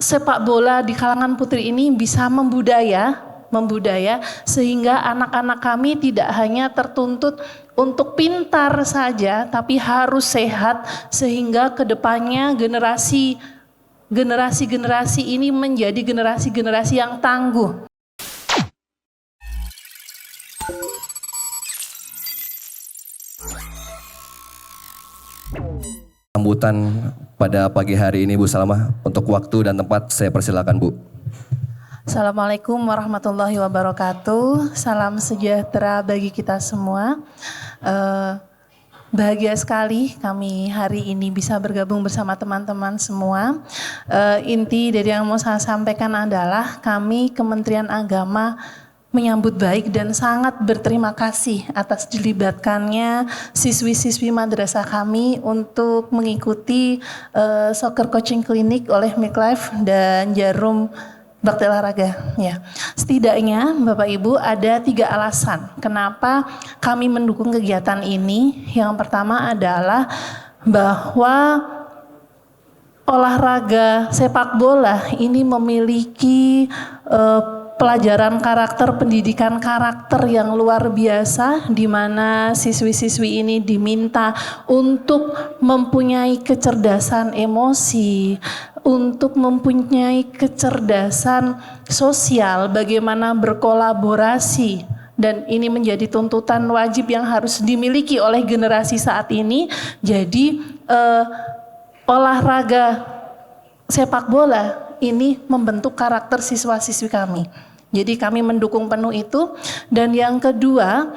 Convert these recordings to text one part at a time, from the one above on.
sepak bola di kalangan putri ini bisa membudaya sehingga anak-anak kami tidak hanya tertuntut untuk pintar saja, tapi harus sehat sehingga kedepannya generasi ini menjadi generasi yang tangguh. Sambutan pada pagi hari ini Bu Salma, untuk waktu dan tempat saya persilakan Bu. Assalamualaikum warahmatullahi wabarakatuh. Salam sejahtera bagi kita semua. Bahagia sekali kami hari ini bisa bergabung bersama teman-teman semua. Inti dari yang mau saya sampaikan adalah kami Kementerian Agama menyambut baik dan sangat berterima kasih atas dilibatkannya siswi-siswi madrasah kami untuk mengikuti soccer coaching clinic oleh Midlife dan Jarum Bakti Olahraga. Ya, setidaknya Bapak Ibu ada 3 alasan kenapa kami mendukung kegiatan ini. Yang pertama adalah bahwa olahraga sepak bola ini memiliki pelajaran karakter, pendidikan karakter yang luar biasa, di mana siswi-siswi ini diminta untuk mempunyai kecerdasan emosi, untuk mempunyai kecerdasan sosial, bagaimana berkolaborasi, dan ini menjadi tuntutan wajib yang harus dimiliki oleh generasi saat ini. Jadi olahraga sepak bola ini membentuk karakter siswa-siswi kami. Jadi kami mendukung penuh itu. Dan yang kedua,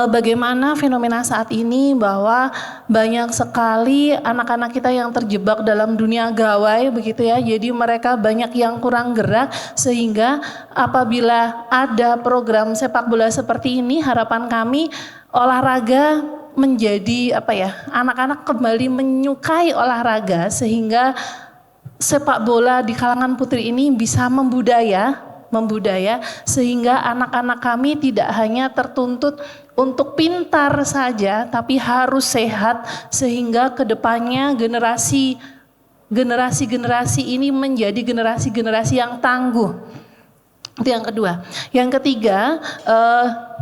bagaimana fenomena saat ini bahwa banyak sekali anak-anak kita yang terjebak dalam dunia gawai begitu ya. Jadi mereka banyak yang kurang gerak, sehingga apabila ada program sepak bola seperti ini, harapan kami olahraga menjadi anak-anak kembali menyukai olahraga sehingga sepak bola di kalangan putri ini bisa membudaya sehingga anak-anak kami tidak hanya tertuntut untuk pintar saja, tapi harus sehat sehingga kedepannya generasi ini menjadi generasi yang tangguh. Itu yang kedua. Yang ketiga,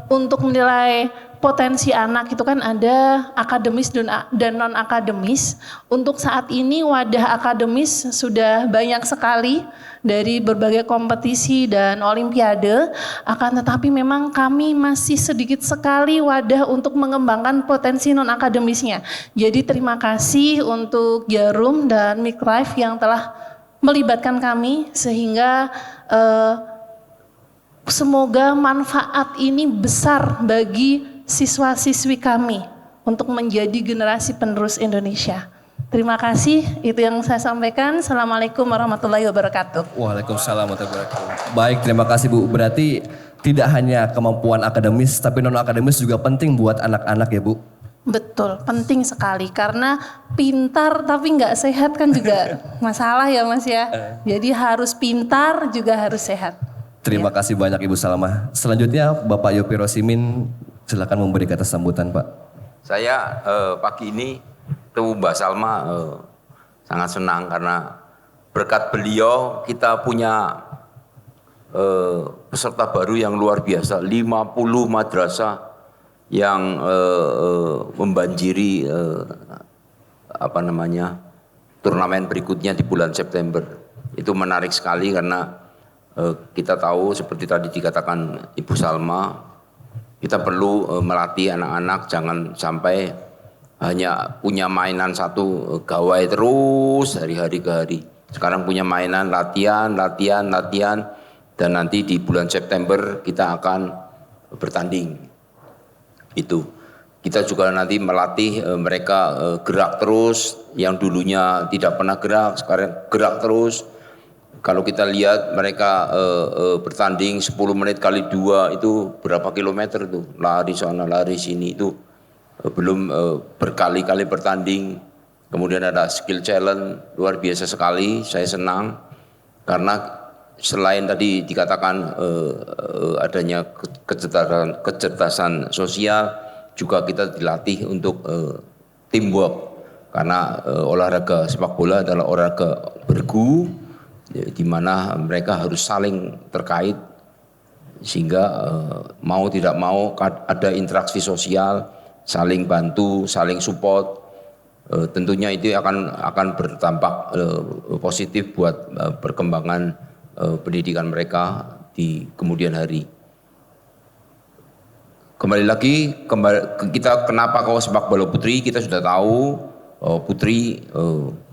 untuk menilai potensi anak itu kan ada akademis dan non akademis. Untuk saat ini wadah akademis sudah banyak sekali dari berbagai kompetisi dan olimpiade, akan tetapi memang kami masih sedikit sekali wadah untuk mengembangkan potensi non akademisnya. Jadi terima kasih untuk Jarum dan Midlife yang telah melibatkan kami sehingga semoga manfaat ini besar bagi siswa-siswi kami untuk menjadi generasi penerus Indonesia. Terima kasih, itu yang saya sampaikan. Assalamualaikum warahmatullahi wabarakatuh. Waalaikumsalam warahmatullahi wabarakatuh. Baik, terima kasih Bu. Berarti tidak hanya kemampuan akademis, tapi non akademis juga penting buat anak-anak ya Bu? Betul, penting sekali karena pintar tapi nggak sehat kan juga masalah ya Mas ya. Jadi harus pintar juga harus sehat. Terima kasih banyak Ibu Salma. Selanjutnya Bapak Yopi Rosimin, silakan memberi kata sambutan Pak. Saya pagi ini ketemu Mbak Salma sangat senang karena berkat beliau kita punya peserta baru yang luar biasa, 50 madrasah yang membanjiri turnamen berikutnya di bulan September. Itu menarik sekali karena kita tahu seperti tadi dikatakan Ibu Salma, kita perlu melatih anak-anak jangan sampai hanya punya mainan satu gawai terus hari-hari ke hari. Sekarang punya mainan latihan dan nanti di bulan September kita akan bertanding. Itu kita juga nanti melatih mereka gerak terus, yang dulunya tidak pernah gerak sekarang gerak terus. Kalau kita lihat mereka bertanding 10 menit kali 2 itu berapa kilometer tuh, lari sana lari sini, itu belum berkali-kali bertanding. Kemudian ada skill challenge, luar biasa sekali. Saya senang karena selain tadi dikatakan adanya kecerdasan sosial, juga kita dilatih untuk teamwork, karena olahraga sepak bola adalah olahraga bergu, di mana mereka harus saling terkait sehingga mau tidak mau ada interaksi sosial, saling bantu, saling support. Tentunya itu akan berdampak positif buat perkembangan pendidikan mereka di kemudian hari. Kembali lagi kita kenapa kau sepak bola putri, kita sudah tahu putri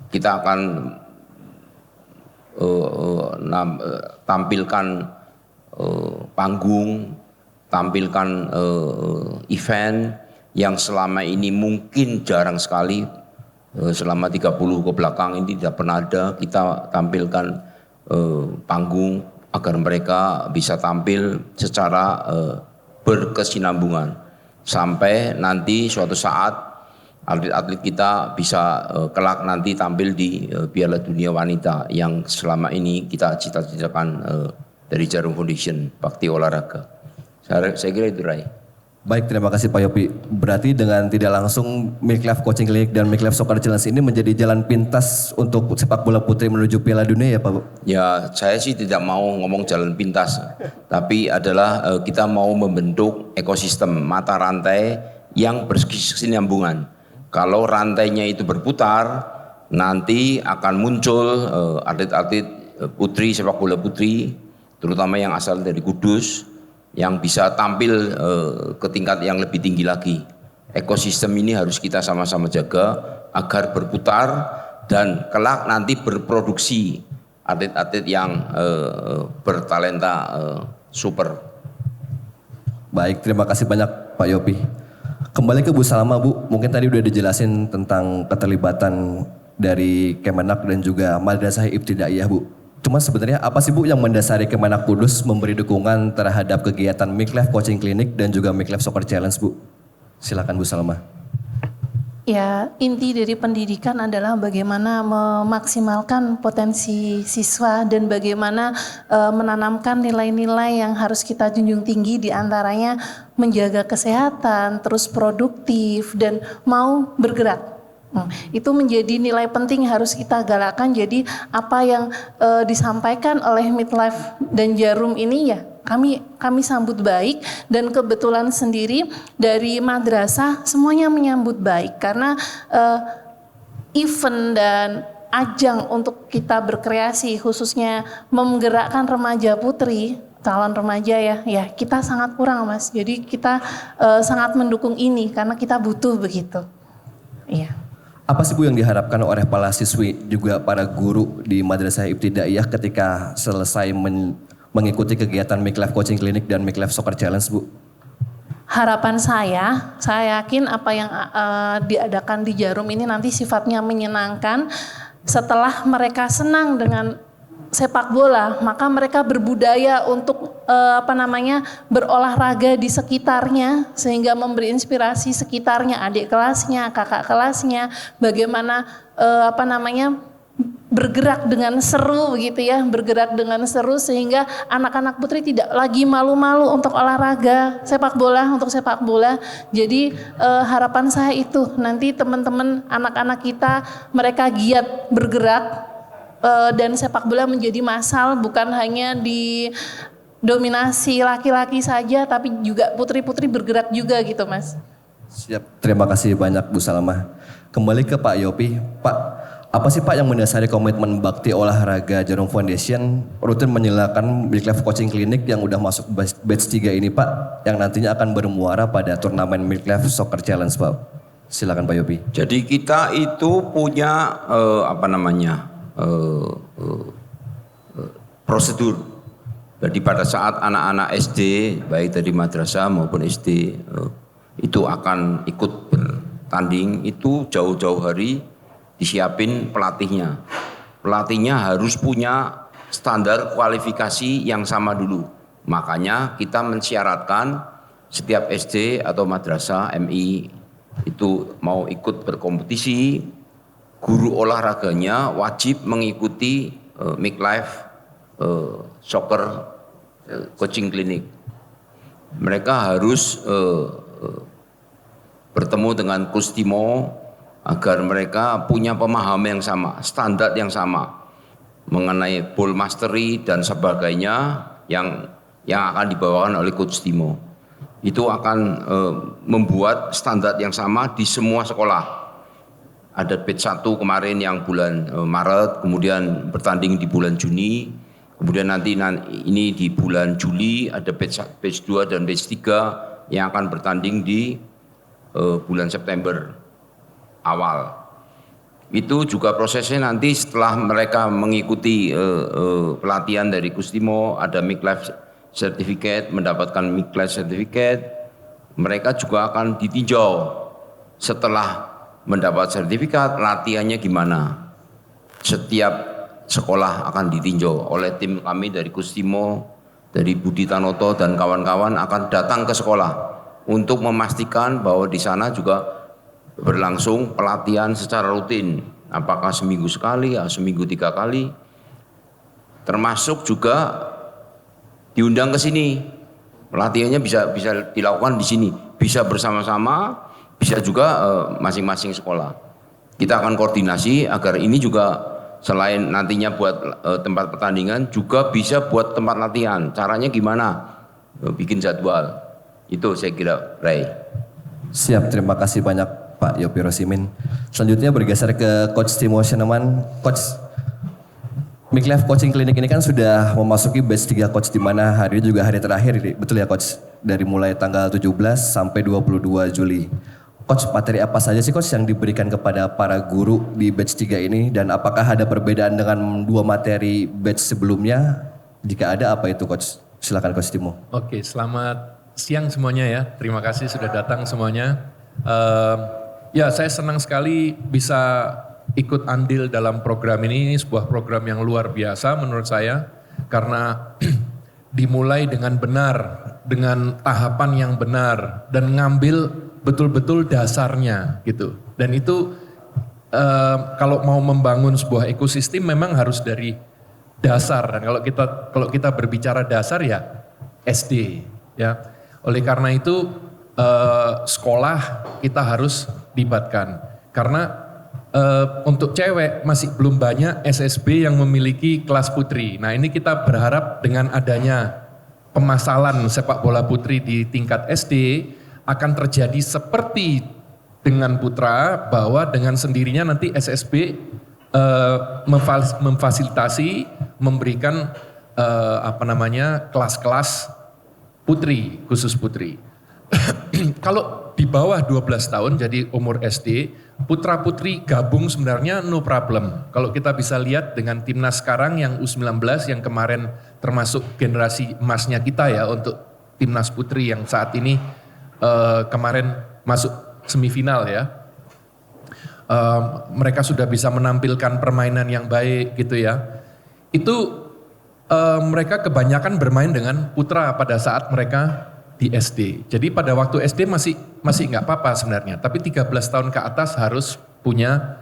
kita akan tampilkan panggung, tampilkan event yang selama ini mungkin jarang sekali, selama 30 ke belakang ini tidak pernah ada. Kita tampilkan panggung agar mereka bisa tampil secara berkesinambungan sampai nanti suatu saat atlet-atlet kita bisa kelak nanti tampil di Piala Dunia Wanita yang selama ini kita cita-citakan dari Jarum Foundation Bakti Olahraga. Saya kira itu, Rai. Baik, terima kasih Pak Yopi. Berarti dengan tidak langsung Midlife Coaching Clinic dan Midlife Soccer Challenge ini menjadi jalan pintas untuk sepak bola putri menuju Piala Dunia ya Pak? Ya, saya sih tidak mau ngomong jalan pintas, tapi adalah kita mau membentuk ekosistem mata rantai yang berkesinambungan. Kalau rantainya itu berputar, nanti akan muncul atlet-atlet putri, sepak bola putri, terutama yang asal dari Kudus, yang bisa tampil ke tingkat yang lebih tinggi lagi. Ekosistem ini harus kita sama-sama jaga agar berputar dan kelak nanti berproduksi atlet-atlet yang bertalenta super. Baik, terima kasih banyak Pak Yopi. Kembali ke Bu Salma, Bu. Mungkin tadi udah dijelasin tentang keterlibatan dari Kemenak dan juga Madrasah Ibtidaiyah, Bu. Cuma sebenarnya apa sih Bu yang mendasari Kemenak Kudus memberi dukungan terhadap kegiatan Midlife Coaching Clinic dan juga Midlife Soccer Challenge, Bu? Silakan Bu Salma. Ya, inti dari pendidikan adalah bagaimana memaksimalkan potensi siswa dan bagaimana menanamkan nilai-nilai yang harus kita junjung tinggi, di antaranya menjaga kesehatan, terus produktif dan mau bergerak. Itu menjadi nilai penting harus kita galakkan. Jadi apa yang disampaikan oleh Midlife dan Jarum ini ya kami sambut baik, dan kebetulan sendiri dari madrasah semuanya menyambut baik karena event dan ajang untuk kita berkreasi, khususnya menggerakkan remaja putri, calon remaja ya kita sangat kurang Mas. Jadi kita sangat mendukung ini karena kita butuh begitu. Iya. Apa sih Bu yang diharapkan oleh para siswi juga para guru di Madrasah Ibtidaiyah ketika selesai mengikuti kegiatan Midlife Coaching Clinic dan Midlife Soccer Challenge, Bu? Harapan saya yakin apa yang diadakan di Jarum ini nanti sifatnya menyenangkan. Setelah mereka senang dengan sepak bola, maka mereka berbudaya untuk berolahraga di sekitarnya, sehingga memberi inspirasi sekitarnya, adik kelasnya, kakak kelasnya, bagaimana bergerak dengan seru begitu ya, bergerak dengan seru sehingga anak-anak putri tidak lagi malu-malu untuk olahraga sepak bola. Jadi harapan saya itu nanti teman-teman anak-anak kita mereka giat bergerak. Dan sepak bola menjadi massal, bukan hanya didominasi laki-laki saja, tapi juga putri-putri bergerak juga gitu Mas. Siap, terima kasih banyak Bu Salma. Kembali ke Pak Yopi. Pak, apa sih Pak yang mendasari komitmen Bakti Olahraga Jarum Foundation rutin menyelenggarakan Midlife Coaching Clinic yang udah masuk batch 3 ini Pak, yang nantinya akan bermuara pada turnamen Midlife Soccer Challenge Pak? Silakan Pak Yopi. Jadi kita itu punya prosedur. Jadi pada saat anak-anak SD, baik dari madrasah maupun SD, itu akan ikut bertanding, itu jauh-jauh hari disiapin pelatihnya. Pelatihnya harus punya standar kualifikasi yang sama dulu. Makanya kita mensyaratkan setiap SD atau madrasah MI itu mau ikut berkompetisi, guru olahraganya wajib mengikuti Midlife Soccer Coaching Clinic. Mereka harus bertemu dengan Kustimo agar mereka punya pemahaman yang sama, standar yang sama. mengenai ball mastery dan sebagainya yang akan dibawakan oleh Coach Timo. Itu akan membuat standar yang sama di semua sekolah. Ada batch 1 kemarin yang bulan Maret, kemudian bertanding di bulan Juni, kemudian nanti ini di bulan Juli ada batch 2 dan batch 3 yang akan bertanding di bulan September awal. Itu juga prosesnya nanti setelah mereka mengikuti pelatihan dari Coach Timo, ada midlife certificate, mendapatkan midlife certificate, mereka juga akan ditinjau setelah mendapat sertifikat, latihannya gimana. Setiap sekolah akan ditinjau oleh tim kami dari Coach Timo, dari Budi Tanoto dan kawan-kawan akan datang ke sekolah untuk memastikan bahwa di sana juga berlangsung pelatihan secara rutin. Apakah seminggu sekali, seminggu 3 kali. Termasuk juga diundang ke sini. Pelatihannya bisa dilakukan di sini, bisa bersama-sama, bisa juga masing-masing sekolah. Kita akan koordinasi agar ini juga selain nantinya buat tempat pertandingan juga bisa buat tempat latihan. Caranya gimana? Bikin jadwal. Itu saya kira, Ray. Siap, terima kasih banyak Pak Yopi Rosimin. Selanjutnya bergeser ke Coach Timo Sheneman. Coach, Midlife Coaching Clinic ini kan sudah memasuki batch 3 Coach, di mana hari ini juga hari terakhir, betul ya Coach? Dari mulai tanggal 17 sampai 22 Juli. Coach, materi apa saja sih Coach yang diberikan kepada para guru di batch 3 ini, dan apakah ada perbedaan dengan 2 materi batch sebelumnya? Jika ada, apa itu Coach? Silakan Coach Timo. Oke, selamat siang semuanya ya. Terima kasih sudah datang semuanya. Ya, saya senang sekali bisa ikut andil dalam program ini. Ini sebuah program yang luar biasa menurut saya, karena dimulai dengan benar, dengan tahapan yang benar, dan ngambil betul-betul dasarnya gitu. Dan itu kalau mau membangun sebuah ekosistem memang harus dari dasar. Dan kalau kita berbicara dasar ya SD ya. Oleh karena itu sekolah kita harus libatkan, karena untuk cewek masih belum banyak SSB yang memiliki kelas putri. Nah, ini kita berharap dengan adanya pemasalan sepak bola putri di tingkat SD akan terjadi seperti dengan putra, bahwa dengan sendirinya nanti SSB memfasilitasi, memberikan kelas-kelas putri, khusus putri. Kalau di bawah 12 tahun, jadi umur SD, putra putri gabung sebenarnya no problem. Kalau kita bisa lihat dengan timnas sekarang yang U19 yang kemarin termasuk generasi emasnya kita ya untuk timnas putri yang saat ini kemarin masuk semifinal ya. Mereka sudah bisa menampilkan permainan yang baik gitu ya. Itu mereka kebanyakan bermain dengan putra pada saat mereka di SD. Jadi pada waktu SD masih nggak apa-apa sebenarnya. Tapi 13 tahun ke atas harus punya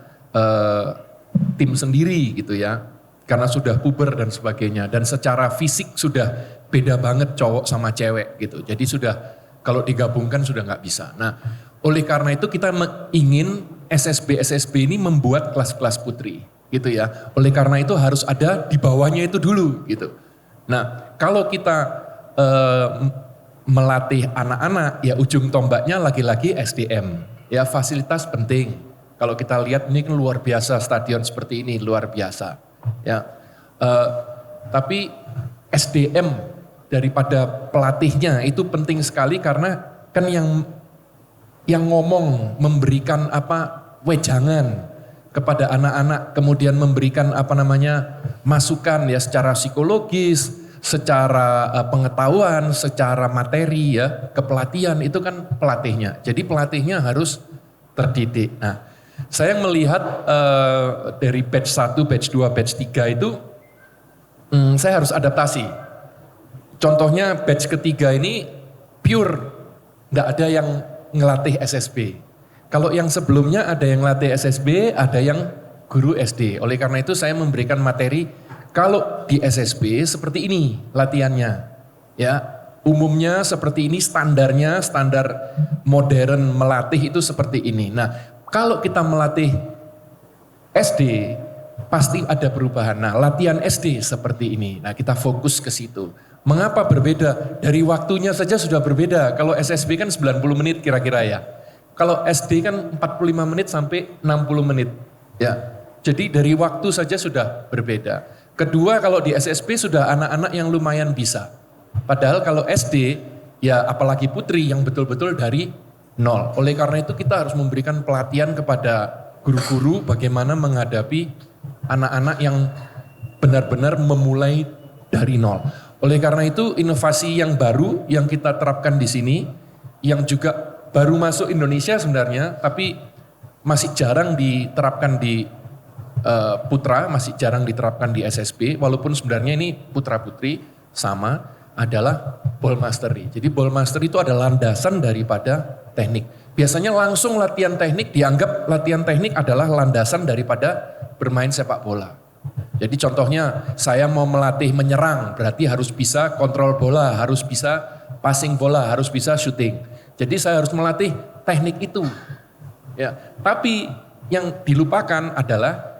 tim sendiri gitu ya. Karena sudah puber dan sebagainya. Dan secara fisik sudah beda banget cowok sama cewek gitu. Jadi sudah kalau digabungkan sudah nggak bisa. Nah, oleh karena itu kita ingin SSB ini membuat kelas-kelas putri gitu ya. Oleh karena itu harus ada di bawahnya itu dulu gitu. Nah, kalau kita melatih anak-anak ya ujung tombaknya lagi-lagi SDM. Ya fasilitas penting. Kalau kita lihat ini kan luar biasa, stadion seperti ini luar biasa. Ya, tapi SDM daripada pelatihnya itu penting sekali, karena kan yang ngomong memberikan wejangan kepada anak-anak, kemudian memberikan masukan ya secara psikologis, secara pengetahuan, secara materi ya, kepelatihan itu kan pelatihnya. Jadi pelatihnya harus terdidik. Nah, saya melihat dari batch 1, batch 2, batch 3 itu saya harus adaptasi. Contohnya batch ketiga ini pure, nggak ada yang ngelatih SSB. Kalau yang sebelumnya ada yang ngelatih SSB, ada yang guru SD. Oleh karena itu saya memberikan materi, kalau di SSB seperti ini latihannya. Ya, umumnya seperti ini standarnya, standar modern melatih itu seperti ini. Nah, kalau kita melatih SD, pasti ada perubahan. Nah, latihan SD seperti ini. Nah, kita fokus ke situ. Mengapa berbeda? Dari waktunya saja sudah berbeda. Kalau SSB kan 90 menit kira-kira ya. Kalau SD kan 45 menit sampai 60 menit. Ya. Jadi dari waktu saja sudah berbeda. Kedua, kalau di SSB sudah anak-anak yang lumayan bisa. Padahal kalau SD, ya apalagi putri yang betul-betul dari nol. Oleh karena itu kita harus memberikan pelatihan kepada guru-guru bagaimana menghadapi anak-anak yang benar-benar memulai dari nol. Oleh karena itu inovasi yang baru yang kita terapkan di sini, yang juga baru masuk Indonesia sebenarnya, tapi masih jarang diterapkan di Putra, masih jarang diterapkan di SSB, walaupun sebenarnya ini putra-putri sama, adalah ball mastery. Jadi ball mastery itu adalah landasan daripada teknik. Biasanya langsung latihan teknik, dianggap latihan teknik adalah landasan daripada bermain sepak bola. Jadi contohnya saya mau melatih menyerang, berarti harus bisa kontrol bola, harus bisa passing bola, harus bisa shooting. Jadi saya harus melatih teknik itu. Ya, tapi yang dilupakan adalah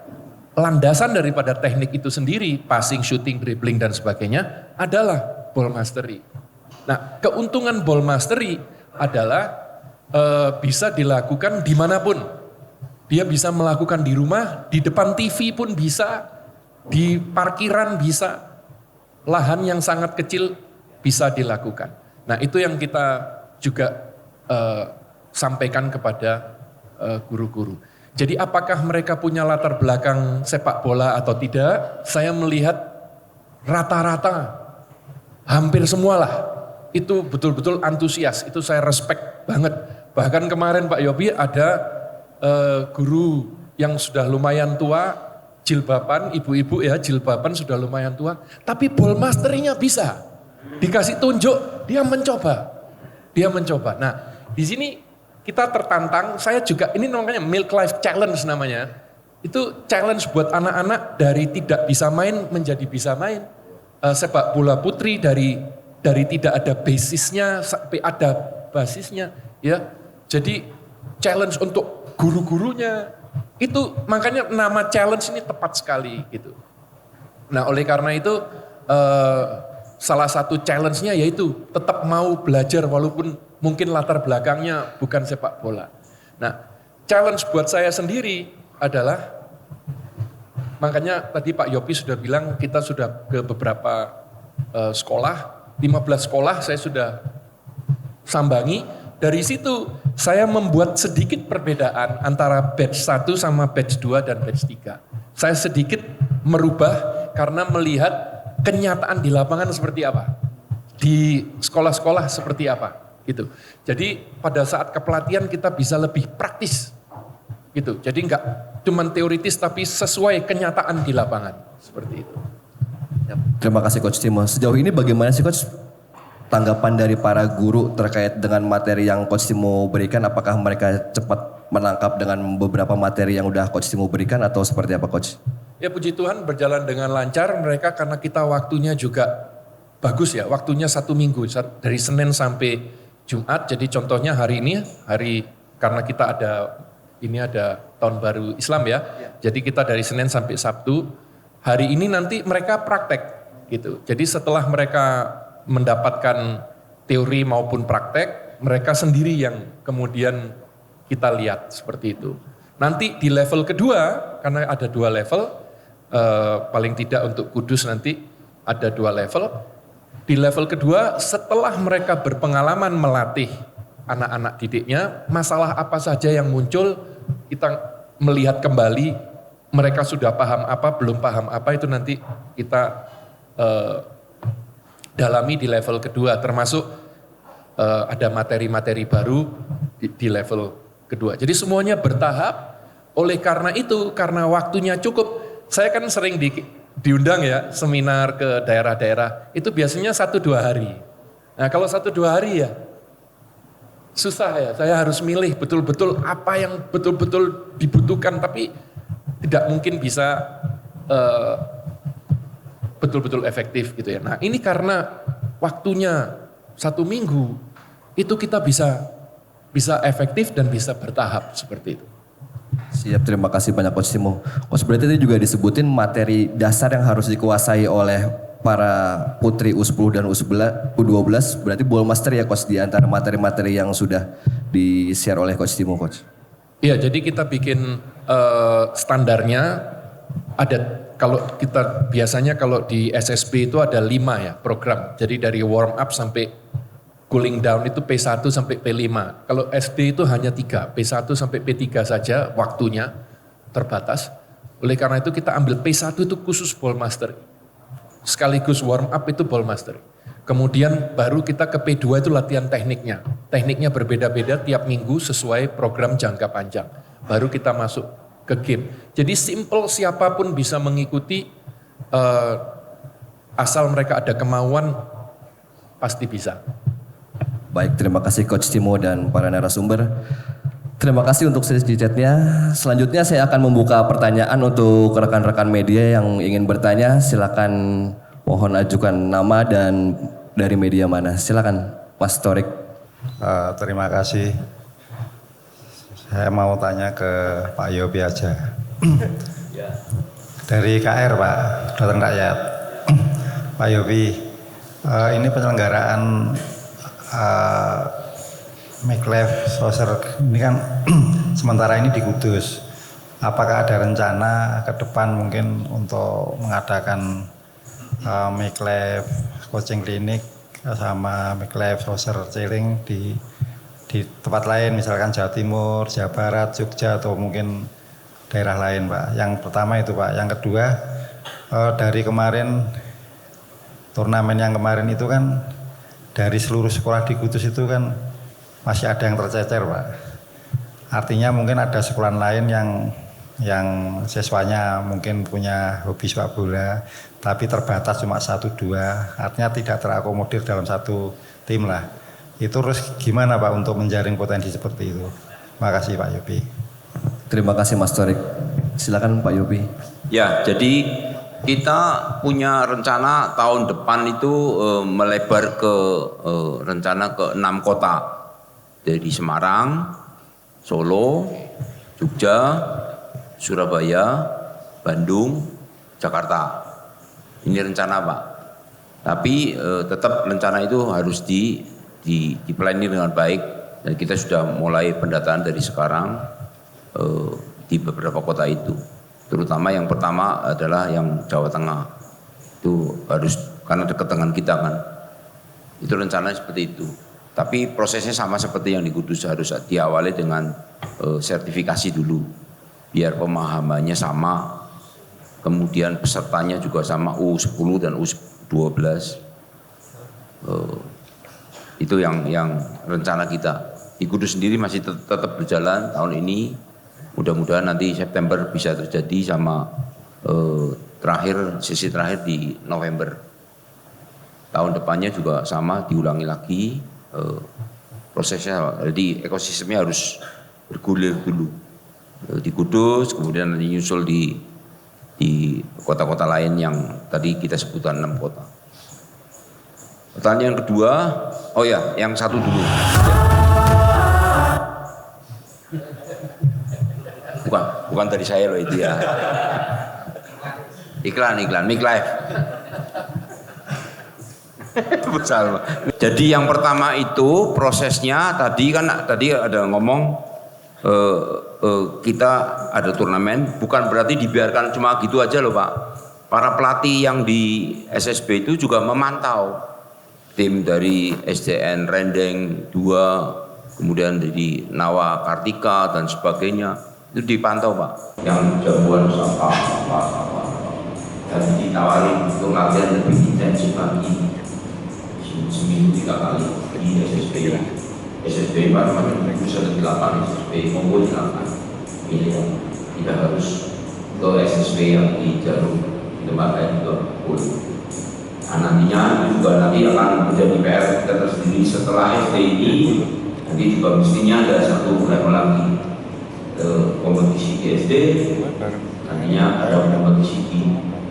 landasan daripada teknik itu sendiri, passing, shooting, dribbling dan sebagainya adalah ball mastery. Nah, keuntungan ball mastery adalah bisa dilakukan dimanapun. Dia bisa melakukan di rumah, di depan TV pun bisa, di parkiran bisa, lahan yang sangat kecil bisa dilakukan. Nah, itu yang kita juga sampaikan kepada guru-guru. Jadi apakah mereka punya latar belakang sepak bola atau tidak? Saya melihat rata-rata hampir semualah itu betul-betul antusias. Itu saya respect banget. Bahkan kemarin Pak Yopi ada guru yang sudah lumayan tua, jilbaban, ibu-ibu ya jilbaban sudah lumayan tua. Tapi ball mastery-nya bisa. Dikasih tunjuk, dia mencoba. Dia mencoba. Nah di sini kita tertantang, saya juga, ini namanya Milk Life Challenge namanya. Itu challenge buat anak-anak dari tidak bisa main menjadi bisa main. Sepak bola putri dari tidak ada basisnya sampai ada basisnya. Ya. Jadi challenge untuk guru-gurunya. Itu makanya nama challenge ini tepat sekali gitu. Nah oleh karena itu salah satu challenge-nya yaitu tetap mau belajar walaupun mungkin latar belakangnya bukan sepak bola. Nah, challenge buat saya sendiri adalah, makanya tadi Pak Yopi sudah bilang kita sudah ke beberapa sekolah, 15 sekolah saya sudah sambangi. Dari situ saya membuat sedikit perbedaan antara batch 1 sama batch 2 dan batch 3. Saya sedikit merubah karena melihat kenyataan di lapangan seperti apa. Di sekolah-sekolah seperti apa. Gitu. Jadi pada saat kepelatihan kita bisa lebih praktis. Gitu. Jadi enggak cuma teoritis tapi sesuai kenyataan di lapangan. Seperti itu. Terima kasih Coach Timo. Sejauh ini bagaimana sih Coach tanggapan dari para guru terkait dengan materi yang Coach Timo berikan? Apakah mereka cepat menangkap dengan beberapa materi yang udah Coach Timo berikan atau seperti apa Coach? Ya puji Tuhan berjalan dengan lancar mereka karena kita waktunya juga bagus ya. Waktunya 1 minggu dari Senin sampai Jumat. Jadi contohnya hari ini, karena kita ada tahun baru Islam ya. Jadi kita dari Senin sampai Sabtu. Hari ini nanti mereka praktek gitu. Jadi setelah mereka mendapatkan teori maupun praktek, mereka sendiri yang kemudian kita lihat seperti itu. Nanti di level kedua, karena ada 2 level, paling tidak untuk Kudus nanti ada 2 level. Di level kedua, setelah mereka berpengalaman melatih anak-anak didiknya, masalah apa saja yang muncul, kita melihat kembali, mereka sudah paham apa, belum paham apa, itu nanti kita dalami di level kedua, termasuk ada materi-materi baru di level kedua. Jadi semuanya bertahap, oleh karena itu, karena waktunya cukup, saya kan sering diundang ya seminar ke daerah-daerah, itu biasanya 1-2 hari. Nah kalau 1-2 hari ya susah ya, saya harus milih betul-betul apa yang betul-betul dibutuhkan, tapi tidak mungkin bisa betul-betul efektif gitu ya. Nah ini karena waktunya 1 minggu, itu kita bisa efektif dan bisa bertahap seperti itu. Siap, terima kasih banyak Coach Timo. Coach, berarti itu juga disebutin materi dasar yang harus dikuasai oleh para putri U10 dan U12, berarti ball master ya Coach, di antara materi-materi yang sudah di-share oleh Coach Timo, Coach. Iya, jadi kita bikin standarnya ada, kalau kita biasanya kalau di SSB itu ada 5 ya program. Jadi dari warm up sampai cooling down itu P1 sampai P5. Kalau SD itu hanya 3, P1 sampai P3 saja waktunya terbatas. Oleh karena itu kita ambil P1 itu khusus ball master. Sekaligus warm up itu ball master. Kemudian baru kita ke P2 itu latihan tekniknya. Tekniknya berbeda-beda tiap minggu sesuai program jangka panjang. Baru kita masuk ke game. Jadi simple, siapapun bisa mengikuti, asal mereka ada kemauan pasti bisa. Baik, terima kasih Coach Timo dan para narasumber. Terima kasih untuk sesi chatnya. Selanjutnya saya akan membuka pertanyaan untuk rekan-rekan media yang ingin bertanya. Silakan, mohon ajukan nama dan dari media mana. Silakan Mas Torik. Terima kasih. Saya mau tanya ke Pak Yopi aja. Dari KR Pak, Datang Rakyat. Pak Yopi, ini penyelenggaraan Miklev Saucer ini kan sementara ini di Kudus. Apakah ada rencana ke depan mungkin untuk mengadakan Miklev coaching klinik sama Miklev Saucer Chilling di tempat lain, misalkan Jawa Timur, Jawa Barat, Jogja atau mungkin daerah lain, Pak. Yang pertama itu, Pak. Yang kedua, dari kemarin turnamen yang kemarin itu kan dari seluruh sekolah di Kudus itu kan masih ada yang tercecer, Pak. Artinya mungkin ada sekolah lain yang siswanya mungkin punya hobi sepak bola, tapi terbatas cuma 1-2, artinya tidak terakomodir dalam satu tim lah. Itu terus gimana Pak untuk menjaring potensi seperti itu? Terima kasih Pak Yopi. Terima kasih Mas Torik. Silakan Pak Yopi. Ya, jadi kita punya rencana tahun depan itu melebar ke rencana ke 6 kota. Dari Semarang, Solo, Jogja, Surabaya, Bandung, Jakarta. Ini rencana Pak. Tapi tetap rencana itu harus di-planning dengan baik. Dan kita sudah mulai pendataan dari sekarang di beberapa kota itu. Terutama yang pertama adalah yang Jawa Tengah. Itu harus, karena dekat dengan kita kan. Itu rencananya seperti itu. Tapi prosesnya sama seperti yang di Kudus, harus diawali dengan sertifikasi dulu. Biar pemahamannya sama, kemudian pesertanya juga sama, U10 dan U12. Itu yang rencana kita. Di Kudus sendiri masih tetap berjalan tahun ini. Mudah-mudahan nanti September bisa terjadi sama sesi terakhir di November. Tahun depannya juga sama, diulangi lagi. Prosesnya, jadi ekosistemnya harus bergulir dulu di Kudus, kemudian nanti nyusul di kota-kota lain yang tadi kita sebutkan 6 kota. Pertanyaan kedua, oh ya, yang satu dulu. Bukan dari saya loh itu ya. Iklan, Miklife. Jadi yang pertama itu prosesnya tadi ada ngomong kita ada turnamen, bukan berarti dibiarkan cuma gitu aja loh Pak. Para pelatih yang di SSB itu juga memantau tim dari SDN Rendeng 2, kemudian dari Nawa Kartika dan sebagainya, itu dipantau Pak. Yang jagoan apa dan ditawarin untuk latihan lebih intensif lagi. Seminggu 3 kali di SSB macam-macam, bisa ada 8 SSB, maupun 8 ini yang tidak harus ke SSB yang di Jarum, di tempat lain juga boleh. Nah, nantinya itu juga nanti akan menjadi PR kita tersendiri setelah SD ini, nanti juga mestinya ada satu level lagi kompetisi di SD, nantinya ada kompetisi di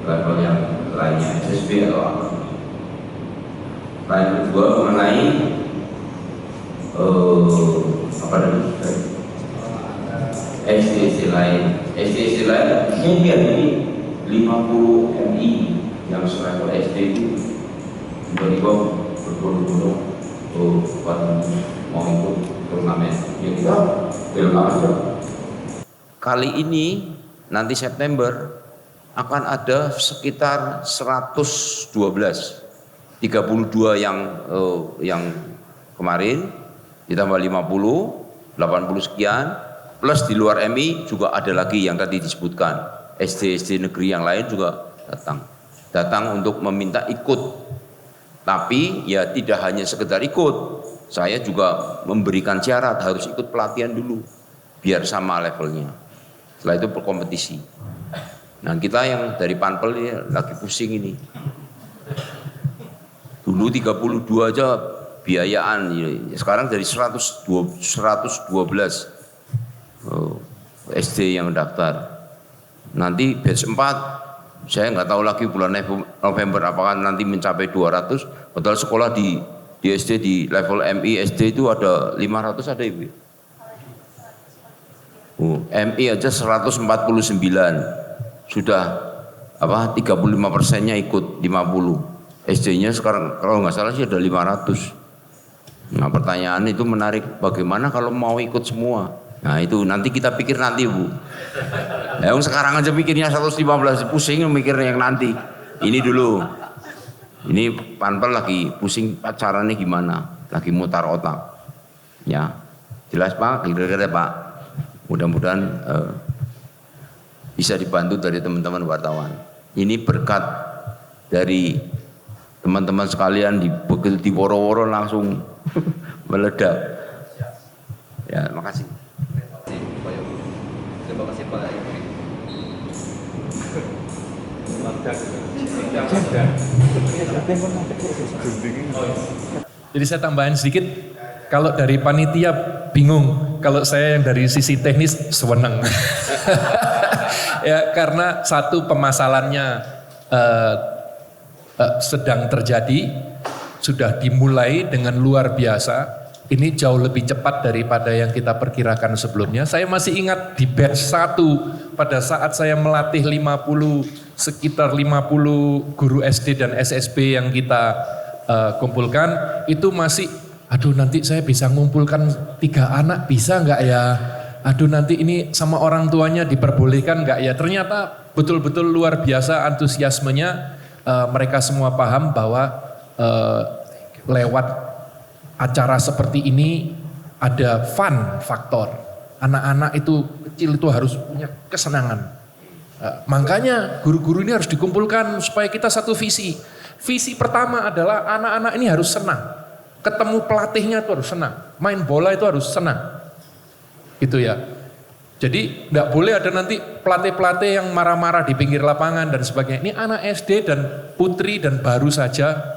level yang lainnya SSB atau apa. Lain kedua mengenai apa tadi? SD lain. SD lain ini hari ini 50 MI yang selevel SD itu tiba-tiba berbondong-bondong mau ikut turnamen. Ya kita welcome aja. Kali ini nanti September akan ada sekitar 112, 32 yang kemarin ditambah 50, 80 sekian, plus di luar MI juga ada lagi yang tadi disebutkan, SD negeri yang lain juga datang untuk meminta ikut. Tapi ya tidak hanya sekedar ikut, saya juga memberikan syarat harus ikut pelatihan dulu biar sama levelnya. Setelah itu berkompetisi. Nah kita yang dari Panpel ini lagi pusing ini. Dulu 32 aja biayaan, sekarang dari 112 SD yang daftar. Nanti batch 4 saya nggak tahu lagi bulan November apakah nanti mencapai 200. Padahal sekolah di SD di level MI SD itu ada 500 ada ibu. MI aja 149 sudah 35%-nya ikut 50. SD-nya sekarang kalau nggak salah sih ada 500. Nah pertanyaan itu menarik, bagaimana kalau mau ikut semua? Nah itu nanti kita pikir nanti Bu. Yang sekarang aja mikirnya 115, pusing mikirnya yang nanti. Ini dulu. Ini Panpel lagi pusing caranya gimana, lagi mutar otak. Ya jelas Pak, kira-kira Pak. Mudah-mudian bisa dibantu dari teman-teman wartawan. Ini berkat dari teman-teman sekalian begitu di woro-woro langsung meledak. Ya, makasih. Terima kasih Pak Yopi. Jadi saya tambahin sedikit, kalau dari panitia bingung, kalau saya yang dari sisi teknis sewenang. Ya karena satu pemasalannya sedang terjadi, sudah dimulai dengan luar biasa. Ini jauh lebih cepat daripada yang kita perkirakan sebelumnya. Saya masih ingat di batch 1 pada saat saya melatih sekitar 50 guru SD dan SSB yang kita kumpulkan, itu masih aduh nanti saya bisa ngumpulkan 3 anak bisa nggak ya? Aduh nanti ini sama orang tuanya diperbolehkan nggak ya? Ternyata betul-betul luar biasa antusiasmenya. Mereka semua paham bahwa lewat acara seperti ini ada fun faktor. Anak-anak itu kecil itu harus punya kesenangan. Makanya guru-guru ini harus dikumpulkan supaya kita satu visi. Visi pertama adalah anak-anak ini harus senang. Ketemu pelatihnya itu harus senang. Main bola itu harus senang. Gitu ya. Jadi enggak boleh ada nanti pelatih-pelatih yang marah-marah di pinggir lapangan dan sebagainya. Ini anak SD dan putri dan baru saja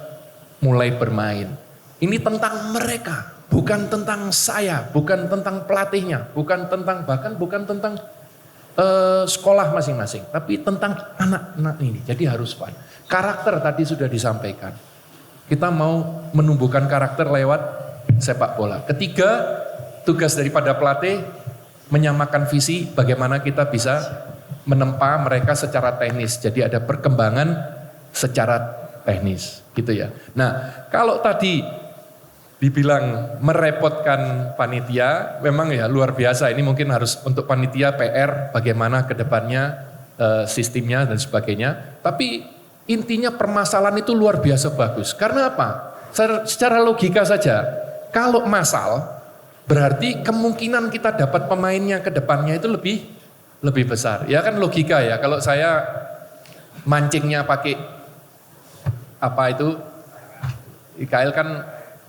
mulai bermain. Ini tentang mereka, bukan tentang saya, bukan tentang pelatihnya, bukan tentang sekolah masing-masing, tapi tentang anak-anak ini. Jadi harus fun. Karakter tadi sudah disampaikan. Kita mau menumbuhkan karakter lewat sepak bola. Ketiga, tugas daripada pelatih menyamakan visi bagaimana kita bisa menempa mereka secara teknis. Jadi ada perkembangan secara teknis gitu ya. Nah, kalau tadi dibilang merepotkan panitia, memang ya luar biasa. Ini mungkin harus untuk panitia PR bagaimana ke depannya sistemnya dan sebagainya. Tapi intinya permasalahan itu luar biasa bagus. Karena apa? Secara logika saja, kalau massal berarti kemungkinan kita dapat pemainnya ke depannya itu lebih besar. Ya kan logika ya. Kalau saya mancingnya pakai apa itu IKL kan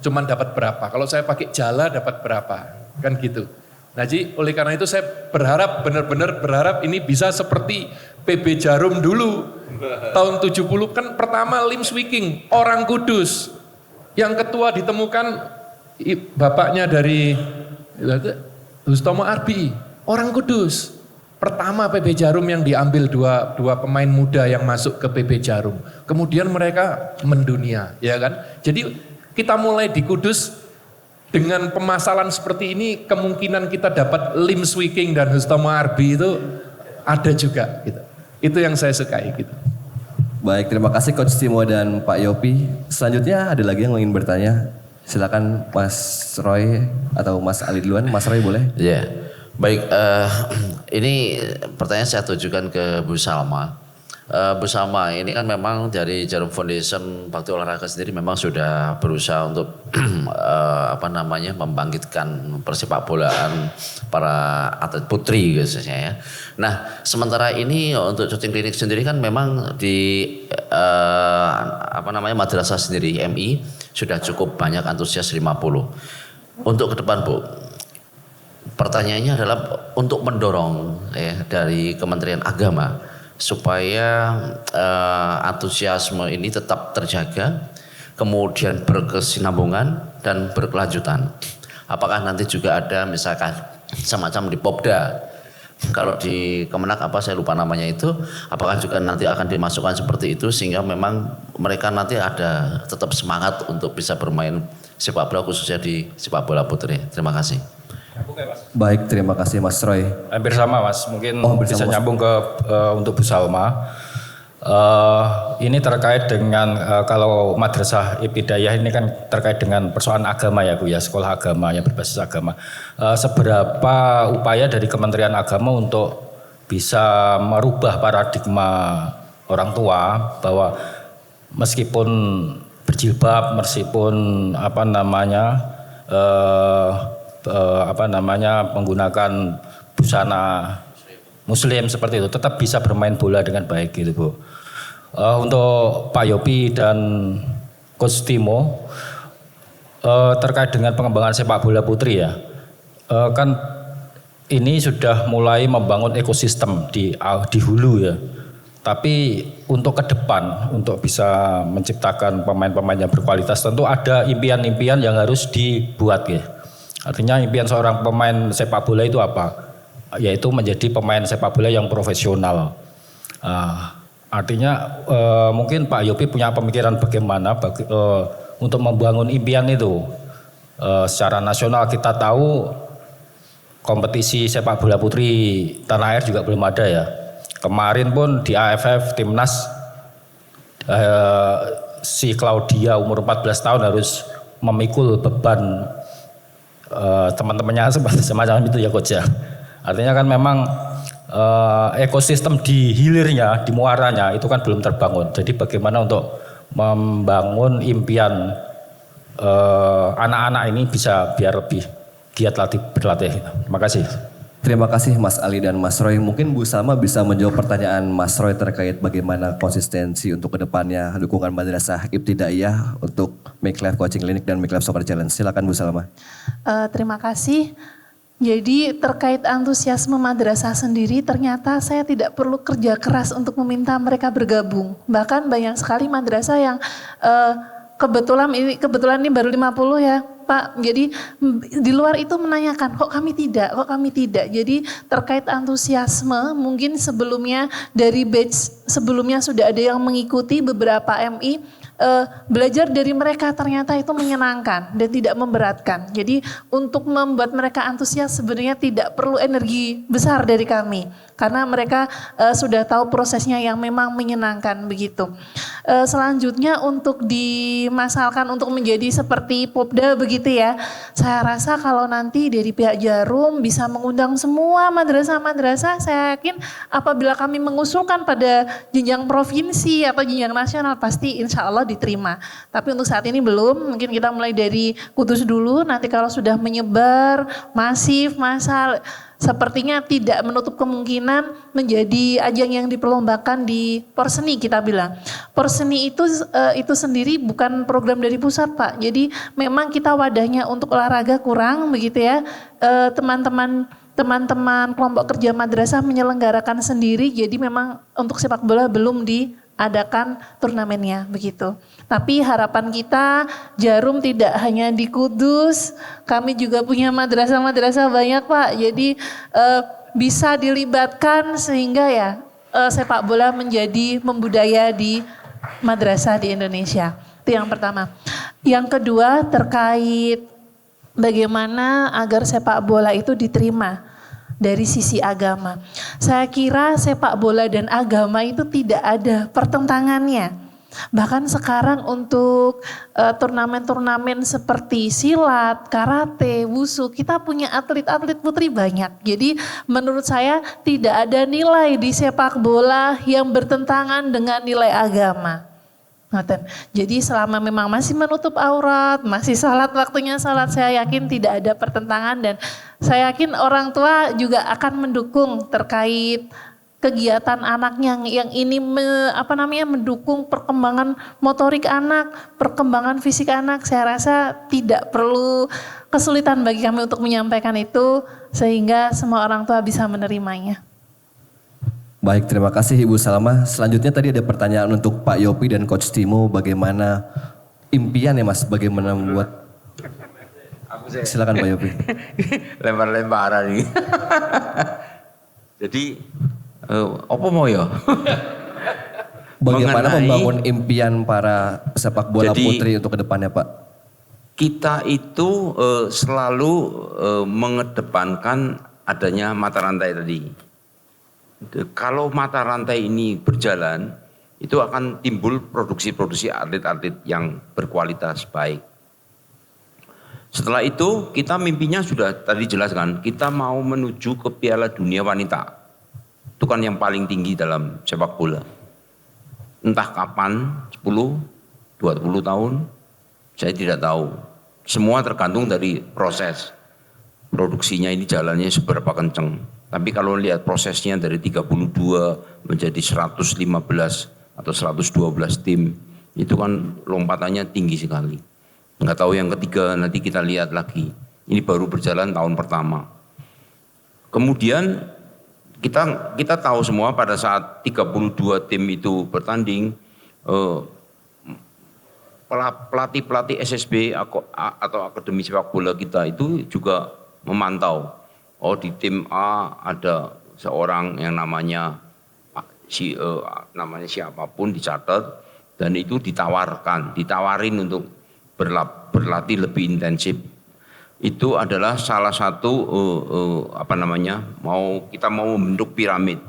cuman dapat berapa. Kalau saya pakai jala dapat berapa. Kan gitu. Nah jadi oleh karena itu saya berharap benar-benar berharap ini bisa seperti PB Jarum dulu. Tahun 70 kan pertama Lims Wiking orang Kudus. Yang ketua ditemukan bapaknya dari Hustomo Arbi, orang Kudus. Pertama PB Jarum yang diambil dua pemain muda yang masuk ke PB Jarum. Kemudian mereka mendunia, ya kan? Jadi kita mulai di Kudus, Dengan pemasalan seperti ini kemungkinan kita dapat Lim Swee King dan Hustomo Arbi itu ada juga gitu. Itu yang saya sukai gitu. Baik, terima kasih Coach Timo dan Pak Yopi. Selanjutnya ada lagi yang ingin bertanya. Silakan Mas Roy atau Mas Ali duluan. Mas Roy boleh? Ya, baik. Ini pertanyaan saya tujukan ke Bu Salma. Bu Salma, ini kan memang dari Jarum Foundation Bakti Olahraga sendiri memang sudah berusaha untuk membangkitkan persepak bolaan para atlet putri khususnya ya. Nah, sementara ini untuk coaching klinik sendiri kan memang di madrasah sendiri MI sudah cukup banyak antusias 50. Untuk ke depan Bu, pertanyaannya adalah untuk mendorong ya dari Kementerian Agama supaya antusiasme ini tetap terjaga, kemudian berkesinambungan dan berkelanjutan. Apakah nanti juga ada misalkan semacam di Popda, kalau di Kemenak saya lupa namanya itu, apakah juga nanti akan dimasukkan seperti itu sehingga memang mereka nanti ada tetap semangat untuk bisa bermain sepak bola khususnya di sepak bola putri. Terima kasih. Baik, terima kasih Mas Roy. Hampir sama Mas, mungkin bisa Mas. nyambung ke untuk Bu Salma. Ini terkait dengan kalau Madrasah Ibtidaiyah ini kan terkait dengan persoalan agama ya Bu ya, sekolah agama yang berbasis agama. Seberapa upaya dari Kementerian Agama untuk bisa merubah paradigma orang tua bahwa meskipun berjilbab, meskipun menggunakan busana Muslim seperti itu tetap bisa bermain bola dengan baik gitu Bu. Untuk Pak Yopi dan Coach Timo terkait dengan pengembangan sepak bola putri ya, kan ini sudah mulai membangun ekosistem di hulu ya. Tapi untuk ke depan, untuk bisa menciptakan pemain-pemain yang berkualitas tentu ada impian-impian yang harus dibuat ya. Artinya impian seorang pemain sepak bola itu apa? Yaitu menjadi pemain sepak bola yang profesional. Artinya mungkin Pak Yopi punya pemikiran bagaimana untuk membangun impian itu. Secara nasional kita tahu kompetisi sepak bola putri tanah air juga belum ada ya. Kemarin pun di AFF Timnas si Claudia umur 14 tahun harus memikul beban teman-temannya semacam itu ya Coach ya. Artinya kan memang ekosistem di hilirnya, di muaranya itu kan belum terbangun. Jadi bagaimana untuk membangun impian anak-anak ini bisa biar lebih giat berlatih. Terima kasih. Terima kasih Mas Ali dan Mas Roy. Mungkin Bu Salma bisa menjawab pertanyaan Mas Roy terkait bagaimana konsistensi untuk kedepannya dukungan Madrasah Ibtidaiyah untuk Make Life Coaching Clinic dan Make Life Soccer Challenge. Silakan Bu Salma. Terima kasih. Jadi terkait antusiasme madrasah sendiri ternyata saya tidak perlu kerja keras untuk meminta mereka bergabung. Bahkan banyak sekali madrasah yang kebetulan ini baru 50 ya Pak. Jadi di luar itu menanyakan kok kami tidak. Jadi terkait antusiasme mungkin sebelumnya dari batch sebelumnya sudah ada yang mengikuti beberapa MI. Belajar dari mereka ternyata itu menyenangkan dan tidak memberatkan. Jadi untuk membuat mereka antusias sebenarnya tidak perlu energi besar dari kami. Karena mereka sudah tahu prosesnya yang memang menyenangkan begitu. Selanjutnya untuk dimasalkan untuk menjadi seperti Popda begitu ya. Saya rasa kalau nanti dari pihak Jarum bisa mengundang semua madrasah-madrasah, saya yakin apabila kami mengusulkan pada jenjang provinsi atau jenjang nasional pasti insya Allah diterima. Tapi untuk saat ini belum, mungkin kita mulai dari Kudus dulu, nanti kalau sudah menyebar, masif, massal, sepertinya tidak menutup kemungkinan menjadi ajang yang diperlombakan di Porseni kita bilang. Porseni itu sendiri bukan program dari pusat Pak, jadi memang kita wadahnya untuk olahraga kurang begitu ya, teman-teman kelompok kerja madrasah menyelenggarakan sendiri, jadi memang untuk sepak bola belum diadakan turnamennya begitu. Tapi harapan kita Jarum tidak hanya di Kudus, kami juga punya madrasah-madrasah banyak Pak. Jadi bisa dilibatkan sehingga ya sepak bola menjadi membudaya di madrasah di Indonesia. Itu yang pertama. Yang kedua terkait bagaimana agar sepak bola itu diterima dari sisi agama. Saya kira sepak bola dan agama itu tidak ada pertentangannya. Bahkan sekarang untuk turnamen-turnamen seperti silat, karate, wushu, kita punya atlet-atlet putri banyak. Jadi menurut saya tidak ada nilai di sepak bola yang bertentangan dengan nilai agama. Jadi selama memang masih menutup aurat, masih salat waktunya salat, saya yakin tidak ada pertentangan, dan saya yakin orang tua juga akan mendukung terkait kegiatan anaknya yang ini mendukung perkembangan motorik anak, perkembangan fisik anak. Saya rasa tidak perlu kesulitan bagi kami untuk menyampaikan itu, sehingga semua orang tua bisa menerimanya. Baik, terima kasih Ibu Salma. Selanjutnya tadi ada pertanyaan untuk Pak Yopi dan Coach Timo, bagaimana impian ya Mas, bagaimana membuat. Silakan Pak Yopi. Lempar-lemparan ini. Jadi apa mau ya? Bagaimana Mengenai- membangun impian para sepak bola Jadi- putri untuk kedepannya Pak? Kita itu selalu mengedepankan adanya mata rantai tadi. Kalau mata rantai ini berjalan, itu akan timbul produksi-produksi atlet-atlet yang berkualitas baik. Setelah itu kita mimpinya sudah tadi jelaskan, kita mau menuju ke Piala Dunia Wanita. Itu kan yang paling tinggi dalam sepak bola. Entah kapan, 10, 20 tahun, saya tidak tahu. Semua tergantung dari proses. Produksinya ini jalannya seberapa kenceng. Tapi kalau lihat prosesnya dari 32 menjadi 115 atau 112 tim, itu kan lompatannya tinggi sekali. Nggak tahu yang ketiga, nanti kita lihat lagi. Ini baru berjalan tahun pertama. Kemudian kita tahu semua pada saat 32 tim itu bertanding, pelatih-pelatih SSB atau Akademi Sepak Bola kita itu juga memantau. Oh, di tim A ada seorang yang namanya siapapun dicatat, dan itu ditawarin untuk berlatih lebih intensif. Itu adalah salah satu kita mau membentuk piramid.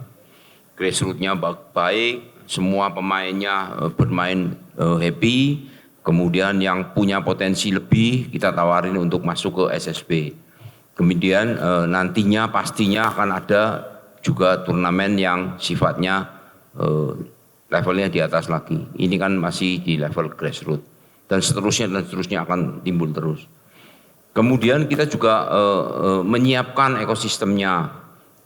Grassroots-nya baik, semua pemainnya bermain happy, kemudian yang punya potensi lebih kita tawarin untuk masuk ke SSB. Kemudian nantinya pastinya akan ada juga turnamen yang sifatnya levelnya di atas lagi. Ini kan masih di level grassroots, dan seterusnya akan timbul terus. Kemudian kita juga menyiapkan ekosistemnya.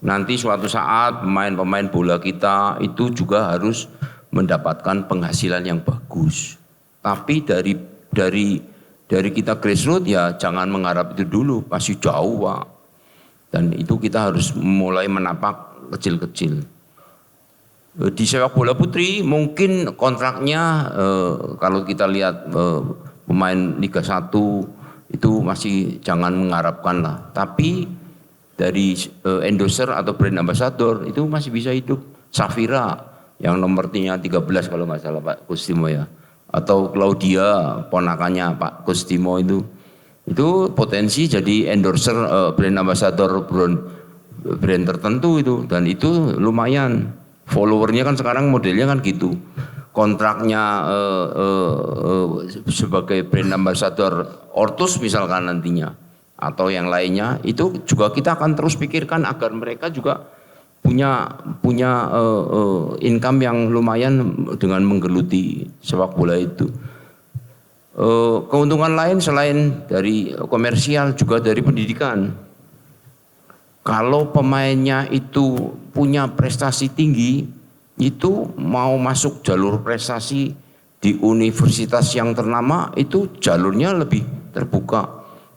Nanti suatu saat pemain-pemain bola kita itu juga harus mendapatkan penghasilan yang bagus. Tapi dari kita grassroots ya jangan mengharap itu dulu, pasti jauh Pak. Dan itu kita harus mulai menapak kecil-kecil. Di sepak bola putri mungkin kontraknya kalau kita lihat pemain Liga 1 itu masih jangan mengharapkan lah. Tapi dari endorser atau brand ambassador itu masih bisa hidup. Safira yang nomornya 13 kalau nggak salah Pak Kustimo ya. Atau Claudia ponakannya Pak Kustimo itu potensi jadi endorser brand ambassador brand tertentu itu, dan itu lumayan. Followernya kan sekarang modelnya kan gitu. Kontraknya sebagai brand ambassador Ortus misalkan nantinya atau yang lainnya, itu juga kita akan terus pikirkan agar mereka juga punya income yang lumayan dengan menggeluti sepak bola itu. Keuntungan lain selain dari komersial juga dari pendidikan. Kalau pemainnya itu punya prestasi tinggi, itu mau masuk jalur prestasi di universitas yang ternama, itu jalurnya lebih terbuka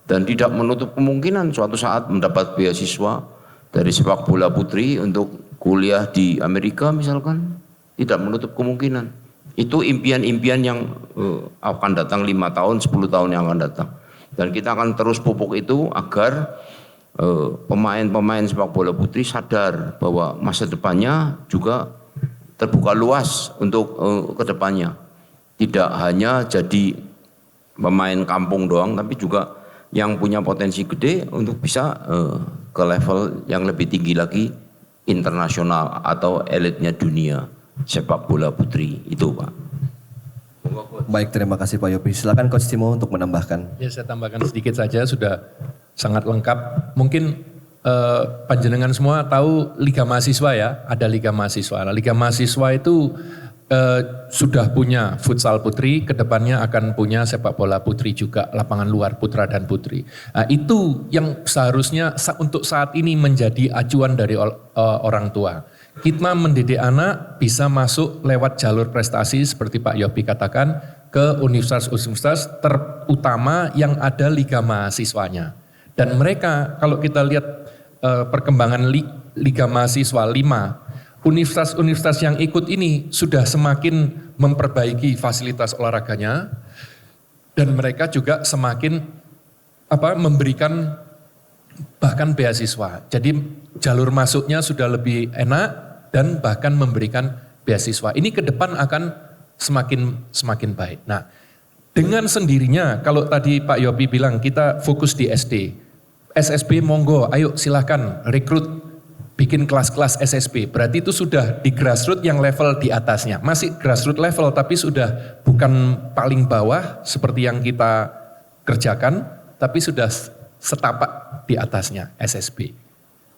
dan tidak menutup kemungkinan suatu saat mendapat beasiswa dari sepak bola putri untuk kuliah di Amerika misalkan, tidak menutup kemungkinan. Itu impian-impian yang akan datang 5 tahun, 10 tahun yang akan datang. Dan kita akan terus pupuk itu agar pemain-pemain sepak bola putri sadar bahwa masa depannya juga terbuka luas untuk kedepannya. Tidak hanya jadi pemain kampung doang, tapi juga yang punya potensi gede untuk bisa ke level yang lebih tinggi lagi, internasional atau elitnya dunia sepak bola putri itu, Pak. Baik, terima kasih Pak Yopi. Silakan Coach Timo untuk menambahkan. Ya, saya tambahkan sedikit saja, sudah sangat lengkap. Mungkin panjenengan semua tahu Liga Mahasiswa ya, ada Liga Mahasiswa. Nah, Liga Mahasiswa itu sudah punya futsal putri, kedepannya akan punya sepak bola putri juga, lapangan luar putra dan putri. Nah, itu yang seharusnya untuk saat ini menjadi acuan dari orang tua. Kita mendidik anak bisa masuk lewat jalur prestasi seperti Pak Yopi katakan ke universitas-universitas terutama yang ada liga mahasiswanya. Dan mereka kalau kita lihat perkembangan liga mahasiswa 5, universitas-universitas yang ikut ini sudah semakin memperbaiki fasilitas olahraganya dan mereka juga semakin memberikan bahkan beasiswa. Jadi jalur masuknya sudah lebih enak dan bahkan memberikan beasiswa. Ini ke depan akan semakin baik. Nah, dengan sendirinya kalau tadi Pak Yopi bilang kita fokus di SD. SSB monggo, ayo silahkan rekrut bikin kelas-kelas SSB. Berarti itu sudah di grassroots yang level di atasnya. Masih grassroots level tapi sudah bukan paling bawah seperti yang kita kerjakan, tapi sudah setapak di atasnya SSB.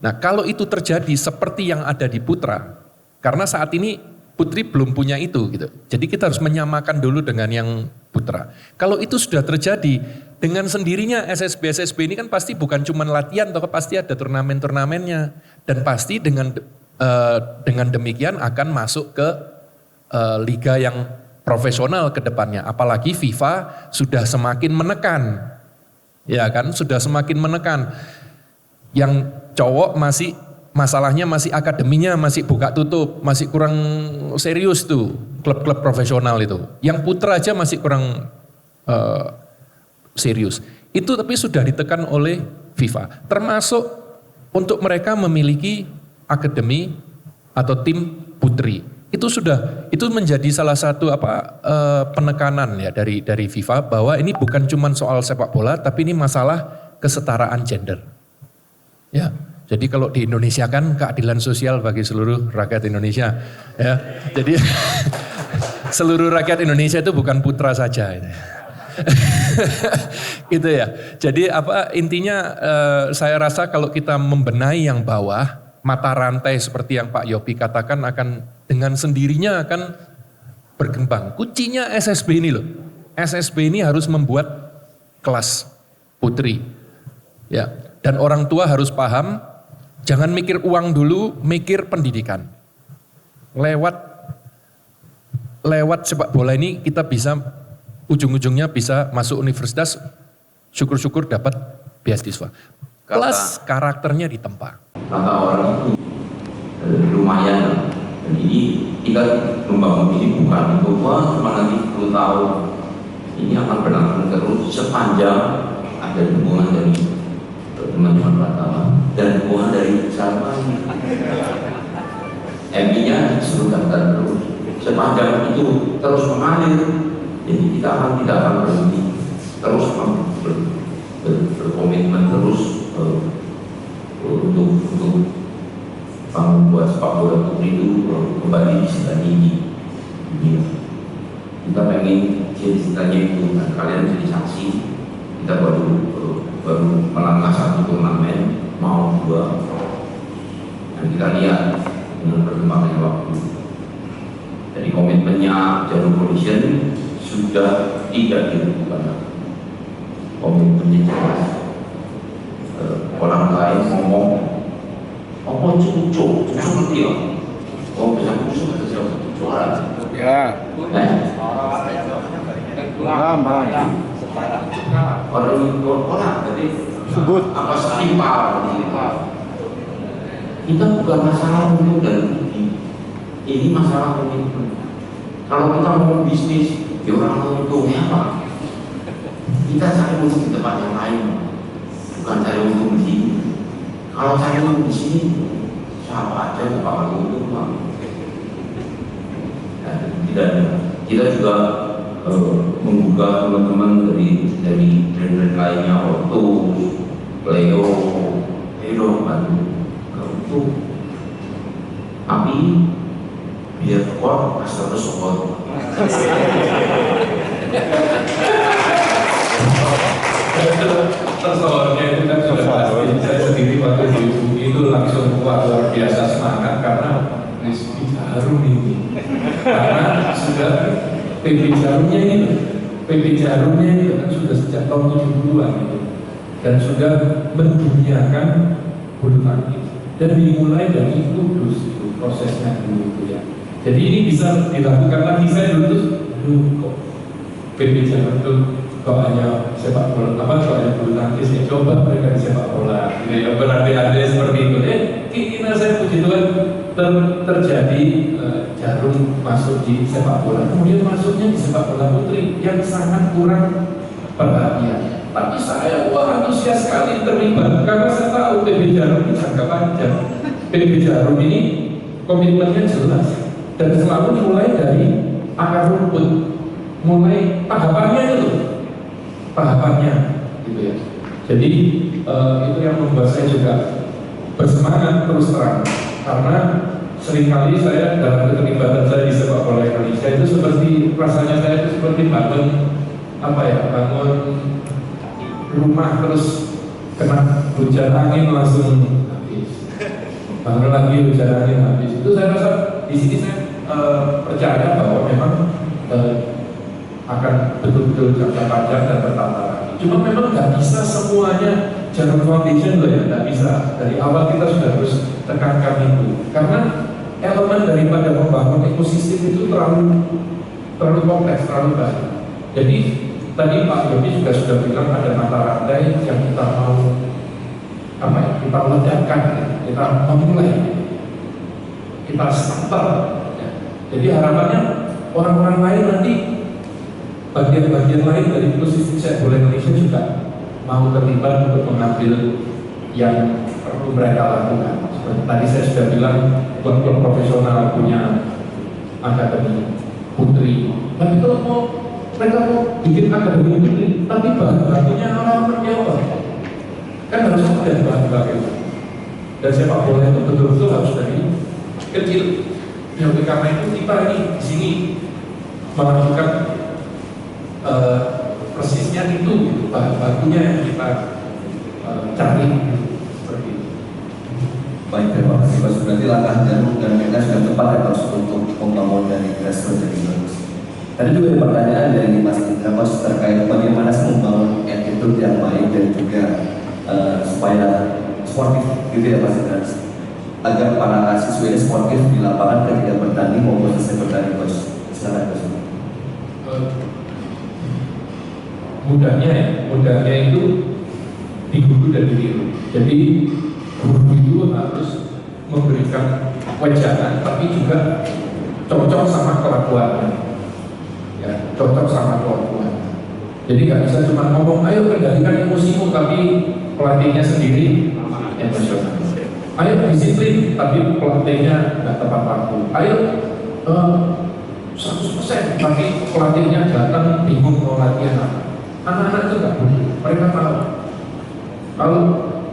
Nah, kalau itu terjadi seperti yang ada di putra, karena saat ini putri belum punya itu gitu. Jadi kita harus menyamakan dulu dengan yang putra. Kalau itu sudah terjadi, dengan sendirinya SSB ini kan pasti bukan cuma latihan, tapi pasti ada turnamen-turnamennya. Dan pasti dengan demikian akan masuk ke liga yang profesional ke depannya. Apalagi FIFA sudah semakin menekan. Ya kan, sudah semakin menekan. Yang cowok masalahnya masih akademinya masih buka tutup, masih kurang serius tuh klub-klub profesional itu. Yang putra aja masih kurang serius. Itu tapi sudah ditekan oleh FIFA. Termasuk untuk mereka memiliki akademi atau tim putri. Itu menjadi salah satu penekanan ya dari FIFA bahwa ini bukan cuma soal sepak bola tapi ini masalah kesetaraan gender. Ya, jadi kalau di Indonesia kan keadilan sosial bagi seluruh rakyat Indonesia. Ya, jadi seluruh rakyat Indonesia itu bukan putra saja. Gitu ya. Jadi intinya saya rasa kalau kita membenahi yang bawah, mata rantai seperti yang Pak Yopi katakan akan dengan sendirinya akan berkembang. Kuncinya SSB ini loh. SSB ini harus membuat kelas putri. Ya. Dan orang tua harus paham, jangan mikir uang dulu, mikir pendidikan. Lewat sepak bola ini kita bisa, ujung-ujungnya bisa masuk universitas, syukur-syukur dapat beasiswa. Plus karakternya ditempa. Kata orang itu lumayan, dan ini kita membangun ini bukan untuk cuma nanti 10 tahun. Ini akan berlangsung terus sepanjang ada hubungan dari teman-teman Pratama dan hubungan dari sama MI-nya disuruh daftar terus sepanjang itu terus mengalir, jadi kita tidak akan berhenti, terus berkomitmen terus untuk membuat sepak bola putri itu kembali di setan ini. Kita pengen jadi setannya itu, dan kalian jadi saksi. Kita baru melangkah 1 turnamen, mau 2, dan kita lihat dengan perkembangan waktu. Jadi komitmennya Jarum Pollution sudah tidak dilakukan. Komitmennya jelas. Orang lain ngomong, apa cucu ngerti ya? Oh bisa cucu ada siapa cucu ya? Orang jadi sebut apa setimpal. Kita bukan masalah untung dan rugi, ini masalah komitmen. Kalau kita mau bisnis, ya orang untungnya apa? Kita cari untung di tempat yang lain, bukan cari untung di sini. Kalau cari untung di sini, siapa aja yang bakal untung, Pak. Tidak, kita juga menggugah teman-teman dari brand-brand lainnya, Otto, Leo, ayo bantu kamu tuh api biar kuat asal support. Tersoalnya itu kan sudah pasti. Saya sendiri waktu di UBI itu langsung luar biasa semangat karena Rizky Jarum ini. Karena sudah PB Jarumnya itu kan sudah sejak tahun 70-an itu. Dan sudah menduniakan bulu tangkis. Dan dimulai dari Kudus itu prosesnya dulu itu ya. Jadi ini bisa dilakukan lagi. Saya dulu tuh, kok PB Jarum itu kok hanya sepak bola, kok hanya bulu tangkis, ya coba mereka di sepak bola. Gitu ya, berandai-andai seperti itu. Keinginan saya puji Tuhan terjadi Jarum masuk di sepak bola. Kemudian masuknya di sepak bola putri yang sangat kurang perhatian. Tapi saya antusias sekali terlibat karena saya tahu PB Jarum ini jangka panjang. PB Jarum ini komitmennya jelas dan selalu dimulai dari akar rumput, mulai tahapannya gitu ya. Jadi itu yang membuat saya juga bersemangat terus terang karena seringkali saya dalam keterlibatan saya di sepak bola Indonesia itu seperti rasanya saya itu seperti bangun rumah terus kena hujan angin langsung habis, bangun lagi hujan angin habis. Itu saya rasa di sini saya percaya bahwa memang akan betul-betul jangka panjang dan bertambah lagi. Cuma memang nggak bisa semuanya Jarum Foundation loh ya, nggak bisa. Dari awal kita sudah harus tekankan itu, karena elemen daripada membangun ekosistem itu terlalu kompleks, terlalu banyak. Jadi tadi Pak Yoni juga sudah bilang ada mata rantai yang kita mau kita ledakan, kita memulai, kita starter. Ya. Jadi harapannya orang-orang lain nanti bagian-bagian lain dari ekosistem sepak bola Indonesia juga mau terlibat untuk mengambil yang perlu mereka lakukan. Seperti tadi saya sudah bilang, klub-klub profesional punya akademi putri. Tapi kalau mereka mau bikin akademi putri, tapi bahan-bahannya orang-orang Jawa, kan harus ada bahan-bahan itu. Dan sepak bola itu betul-betul harus dari kecil. Ya, karena itu kita ini di sini melakukan persisnya itu bahan-bahannya yang kita cari seperti itu. Baik, terima kasih Mas. Berarti langkah Jarum dan Mega sudah tepat ya Mas untuk membangun dari grassroots jadi bagus. Tadi juga ada pertanyaan dari Mas Indra Mas terkait bagaimana sih membangun attitude yang baik dan juga supaya sportif gitu ya Mas Indra, agar para siswa ini sportif di lapangan ketika bertanding maupun selesai bertanding Mas. Silakan Mas. Mudahnya itu di guru dan ditiru. Jadi guru itu harus memberikan wejangan, tapi juga cocok sama kelakuannya. Ya, cocok sama kelakuannya. Jadi nggak bisa cuma ngomong, ayo kendalikan emosimu, tapi pelatihnya sendiri emosional. Ayo disiplin, tapi pelatihnya nggak tepat waktu. Ayo 100%, tapi pelatihnya datang bingung mau latihan apa. Anak-anak itu nggak boleh, mereka tahu. Kalau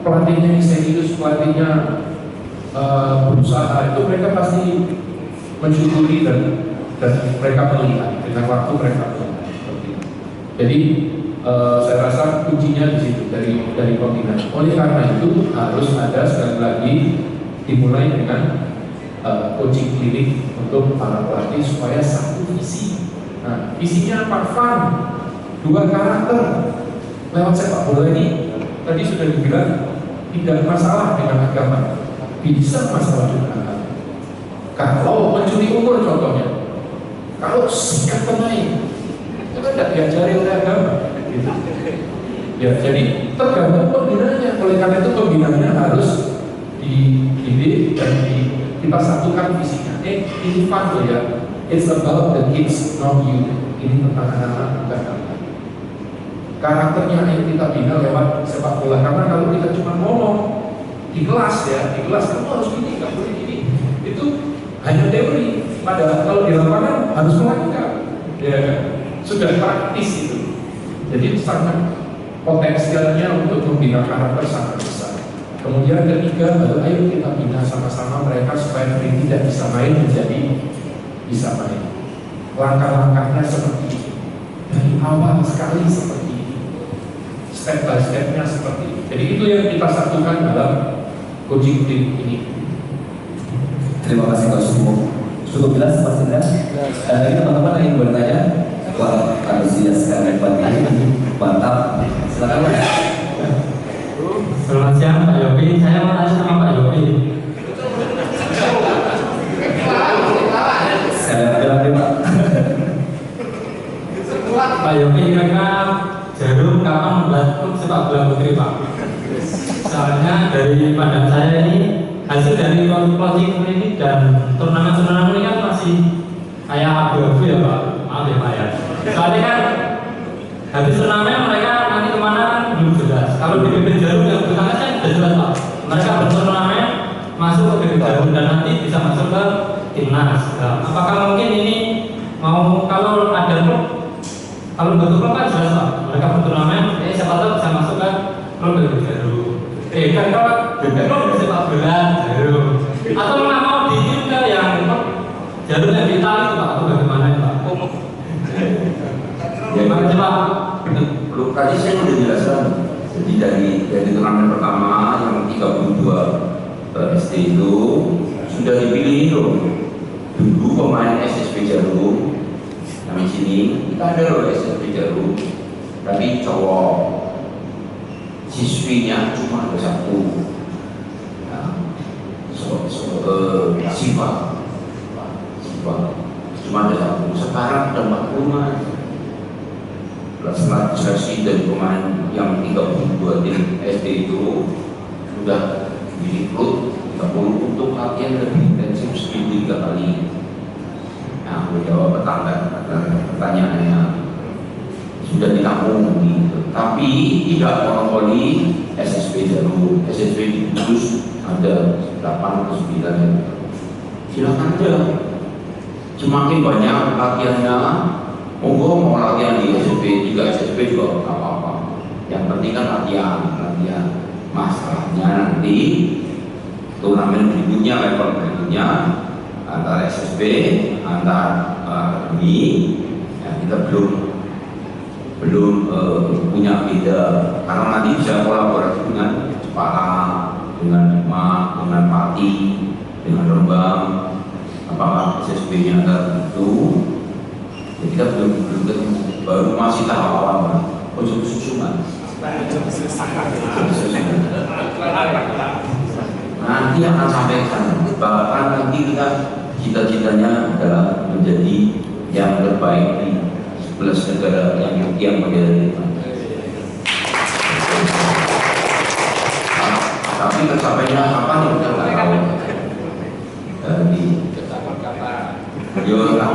pelatihnya serius, pelatihnya berusaha, itu mereka pasti mensyukuri dan mereka melihat dengan waktu mereka melihat. Jadi saya rasa kuncinya di situ dari pembinaan. Oleh karena itu harus ada sekali lagi dimulai dengan coaching klinik untuk para pelatih supaya satu visi. Nah, visinya apa? Fun. 2 karakter lewat sepak bola ini tadi sudah dibilang tidak masalah dengan agama, bisa masalah dengan agama. Kalau mencuri umur contohnya, kalau sikat pemain itu kan tidak diajari oleh agama, gitu. Ya, jadi tergantung pembinaannya. Oleh karena itu pembinaannya harus dididik dan kita satukan visinya. Ini fun loh ya. It's about the kids, not you. Ini tentang anak-anak bukan kamu. Karakternya yang kita bina lewat sepak bola. Karena kalau kita cuma ngomong di kelas kamu harus gini, nggak boleh gini, itu hanya teori. Padahal kalau di lapangan harus melakukan. Ya, sudah praktis itu. Jadi sangat potensialnya untuk membina karakter sangat besar. Kemudian ketiga, baru ayo kita bina sama-sama mereka supaya nanti tidak bisa main menjadi bisa main. Langkah-langkahnya seperti ini, dari awal sekali seperti ini, step by stepnya seperti ini. Jadi itu yang kita satukan dalam coaching team ini. Terima kasih Coach Timo. Cukup jelas Mas Indra? Dan lagi teman-teman yang ingin bertanya, wah antusias sekali Pak ini, mantap. Silakan Mas. Selamat siang Pak Yopi, saya mau tanya sama Pak Yopi. Saya ada lagi Pak. Pak Yopi, kira-kira Jarum kapan membuat klub sepak bola putri Pak? Soalnya dari pandang saya ini hasil dari closing ini dan turnamen-turnamen ini kan masih kayak abu-abu ya Pak, maaf ya Pak ya. Soalnya kan habis turnamen mereka nanti kemana kan belum jelas. Kalau di BP Jarum yang bertanya kan sudah jelas Pak. Mereka berturnamen masuk ke BP Jarum dan nanti bisa masuk ke timnas. Nah, apakah mungkin ini mau kalau ada klub, kalau bentuk klub kan jelas Pak. Mereka berturnamen, siapa tahu bisa masuk ke klub BP Jarum. Kan kalau klub sepak bola Jarum. Atau nggak mau dikirim ke yang Jarum yang di Itali itu Pak? Atau bagaimana Pak? Gimana sih Pak? Belum tadi saya sudah jelaskan. Jadi dari turnamen pertama yang 32 SD itu sudah dipilih loh. Dulu pemain SSB Jarum, kami sini kita ada loh SSB Jarum, tapi cowok, siswinya cuma ada satu. Nah, Siva cuma ada satu. Sekarang ada 45. Setelah seleksi dari pemain yang 32 tim SD itu sudah direkrut 30 untuk latihan lebih intensif seminggu 3 kali. Nah, aku jawab pertanyaannya sudah ditampung gitu. Tapi tidak monopoli SSB Jarum. SSB di Kudus ada 8 atau 9 yang silakan aja. Semakin banyak latihannya, monggo mau latihan di SSB, juga SSB juga nggak apa-apa. Yang penting kan latihan. Masalahnya nanti turnamen berikutnya, level berikutnya antara SSB, antar akademi, ya kita belum punya beda. Karena nanti bisa kolaborasi dengan Jepara, dengan Demak, dengan Pati, dengan Rembang. Apakah SSB-nya tertentu? Ya, kita belum ketemu, baru masih tahap awal, untuk susunan. Nanti akan sampai ke sana. Bahkan nanti kita cita-citanya adalah menjadi yang terbaik di 11 negara yang berada. Tapi tercapainya kapan ya kita nggak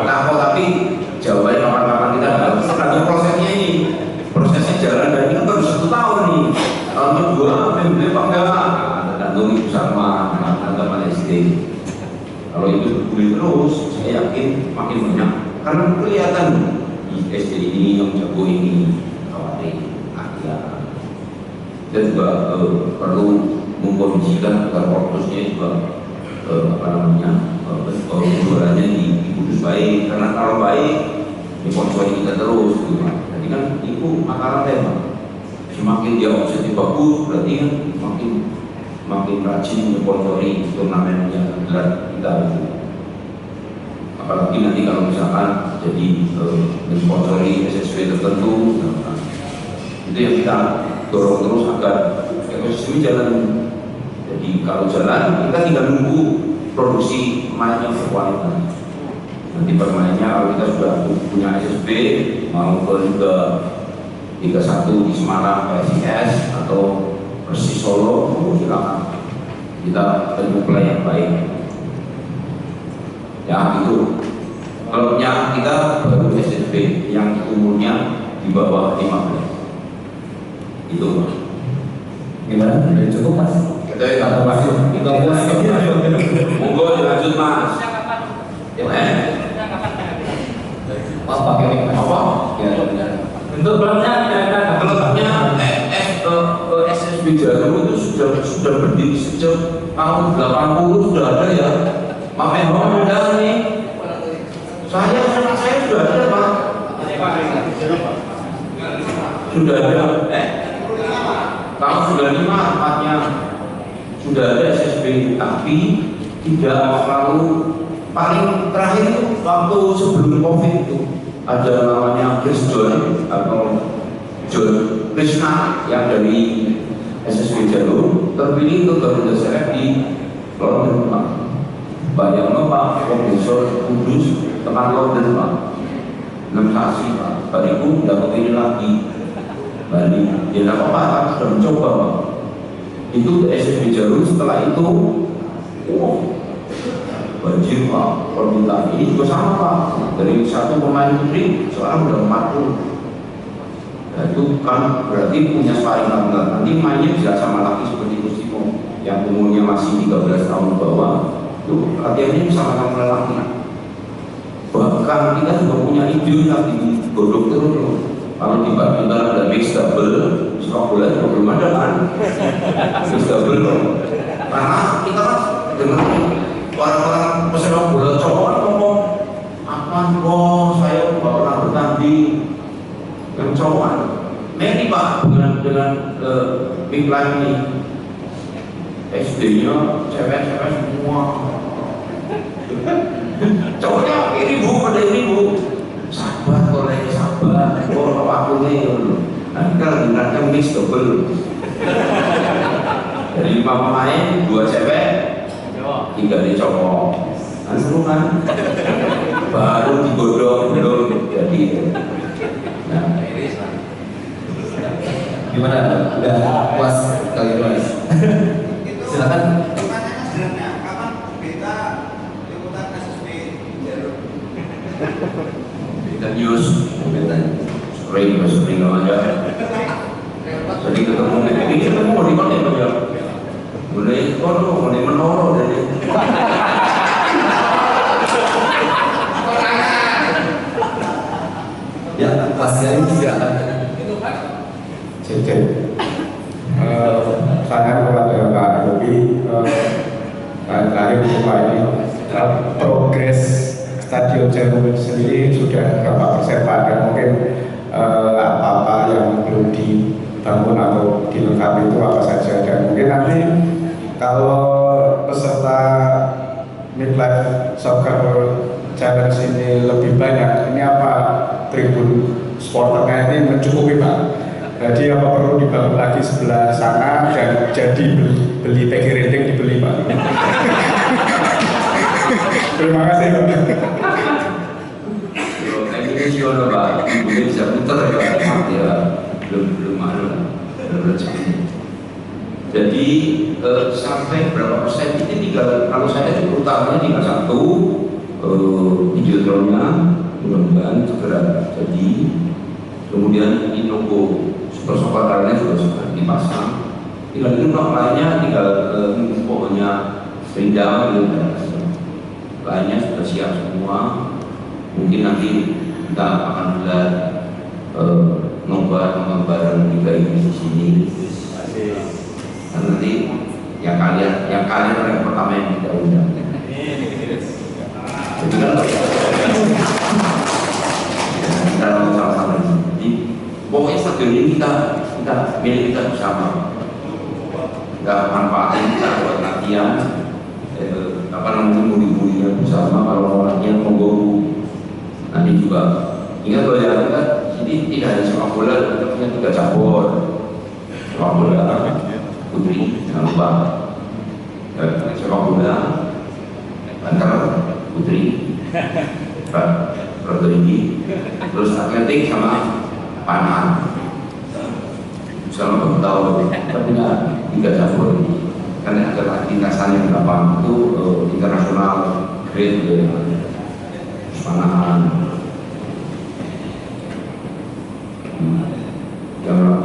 tahu. Tapi jawabannya kapan-kapan kita nggak tahu. Tergantung prosesnya ini. Prosesnya jalan dan ini kan baru 1 tahun nih. Tahun kedua, beli apa enggak? Tergantung Ibu Salma, teman-teman SD. Kalau itu bergulir terus, saya yakin makin banyak. Karena kelihatan di SD ini yang jago ini, khawatir, ya. Kita juga perlu mengkondisikan agar korpusnya juga jualannya di Kudus baik. Karena kalau baik, sponsori kita terus. Gitu. Jadi kan itu makanan tema. Semakin dia omsetnya bagus, berarti kan makin rajin sponsori turnamen yang gelar kita. Apalagi nanti kalau misalkan jadi sponsori SSB tertentu, nah, itu yang kita dorong terus agar ekosistem jalan. Jadi kalau jalan, kita tinggal nunggu produksi pemain yang berkualitas. Nanti permainnya kalau kita sudah punya SSB, mau ke Liga 1 di Semarang, PSIS atau Persis Solo, silakan. Kita tentu play yang baik. Ya itu. Klubnya kita baru SSB yang umurnya di bawah 15. Itu Mas. Gimana? Udah cukup Mas? Kita ya masih. Monggo dilanjut Mas. Ya, Mas pakai apa? Untuk klubnya kira-kira Klubnya SSB Jarum itu sudah berdiri sejak tahun 80 sudah ada ya. Pak Menho ada nih. Saya sudah ada Pak. Sudah ada. Tahun 95 tempatnya sudah ada SSB, tapi tidak selalu. Paling terakhir itu waktu sebelum COVID itu ada namanya Chris John atau John Krishna yang dari SSB Jarum terpilih untuk Garuda Select di London Pak. Bayangno Pak, Profesor Kudus tekan London Pak, 6 saksi Pak. Bariku tidak kepilih lagi Bali. Ya tidak apa-apa, sudah mencoba Pak. Itu SSB Jarum. Setelah itu, banjir Pak, permintaan ini juga sama Pak. Dari satu pemain putri sekarang udah 40. Nah, itu kan berarti punya sparring partner. Nanti mainnya bisa sama lagi seperti Kustimo yang umurnya masih 13 tahun bawah. Itu latihannya sama-sama lelaki. Bahkan kita juga punya ide nanti godok terus. Kalau dibandingkan ada mix double, sepak bola juga belum ada kan? Mix double karena kita kan dengan orang-orang pesepak bola cowok kan ngomong apa kok saya nggak pernah bertanding yang cowok Mary Pak dengan big line ini SD-nya cewek-cewek semua cowoknya ini bu pada ini bu sabar boleh sabar kalau aku nih nanti kalau dengarnya mix double dari 5 pemain 2 cewek 3 di cowok kan seru kan baru digodok belum jadi nah Gimana? Udah puas kali ini? Silakan. Pertanyaannya sederhana, kapan beta liputan SSB Jarum? kita news sering aja jadi ketemu ini ketemu mau di mana ya boleh kono mau di Menoro jadi Ya, pasti ini silakan. Cek. Saya kepada Pak Yopi terakhir Pak ini progres Stadion Jarum sendiri sudah berapa persen Pak dan mungkin apa-apa yang belum dibangun atau dilengkapi itu apa saja dan mungkin nanti kalau peserta Midlife Soccer Challenge ini lebih banyak ini apa tribun supporternya ini mencukupi Pak? Jadi apa perlu dibangun lagi sebelah sana dan jadi beli PG Rating dibeli Pak? Terima kasih Pak. ini juga Pak mungkin bisa putar ya belum ada rezeki. Jadi sampai berapa persen ini tinggal kalau saya itu utamanya tinggal satu videotronnya mudah-mudahan segera jadi kemudian ini logo Super Soccer Arena juga sudah dipasang tinggal itu lainnya tinggal pokoknya rindam gitu lainnya sudah siap semua mungkin nanti kita akan gelar nobar bareng Liga Inggris di sini dan nanti yang kalian yang pertama yang kita undang jadi kita mau sama-sama jadi pokoknya stadion ini kita milik kita bersama nggak manfaatin kita buat latihan mudi-mudinya bersama kalau latihan monggo nanti juga ingat bahwa ya kita ini tidak hanya sepak bola kita punya 3 cabur sepak bola putri jangan lupa sepak bola antar putri tinggi terus atletik sama panah selama tahun kita punya 3 cabur karena ada lintasan yang berapa itu internasional grade panahan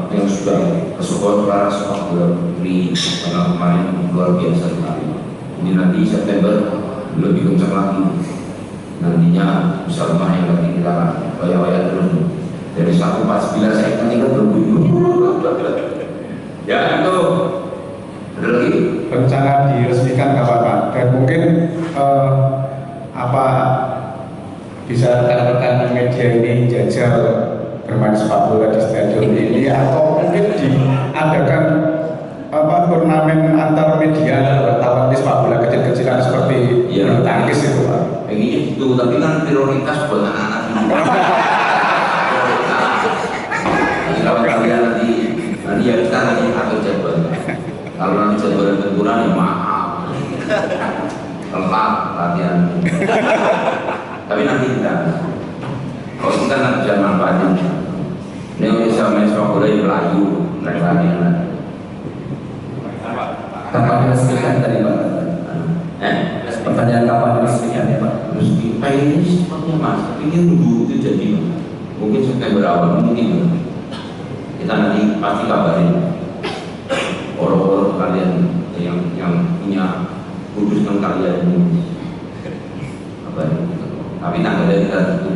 yang sudah kesukuan para sepak bola putri karena kemarin luar biasa sekali. Ini nanti September lebih kencang lagi. Nantinya bisa rumah yang lagi kita waya-waya terus Dari 149 saya tinggal 2000. Ya itu ada lagi rencana diresmikan kapan Pak? Dan mungkin apa bisa rekan-rekan media ini jajal bermain sepak bola di stadion ini, atau mungkin diadakan turnamen antar media wartawan di sepak bola kecil-kecilan seperti bulu tangkis itu Pak? Pengennya gitu, tapi kan prioritas buat anak-anak ini. Kalau kalian nanti ya kita nanti atur jadwal. Kalau nanti jadwal benturan ya maaf, telat latihan. Tapi nanti kita, kalau kita nanti bisa manfaatnya. Ini bisa main sepak bola di Melayu, mereka latihan. Kapan diresmikan tadi Pak? Pertanyaan kapan diresmikan ya Pak? Terus ini sepertinya Mas, ingin nunggu itu jadi mungkin September awal mungkin. Kita nanti pasti kabarin orang-orang kalian yang punya urusan kalian ini kabarin. Tapi tanggalnya kita itu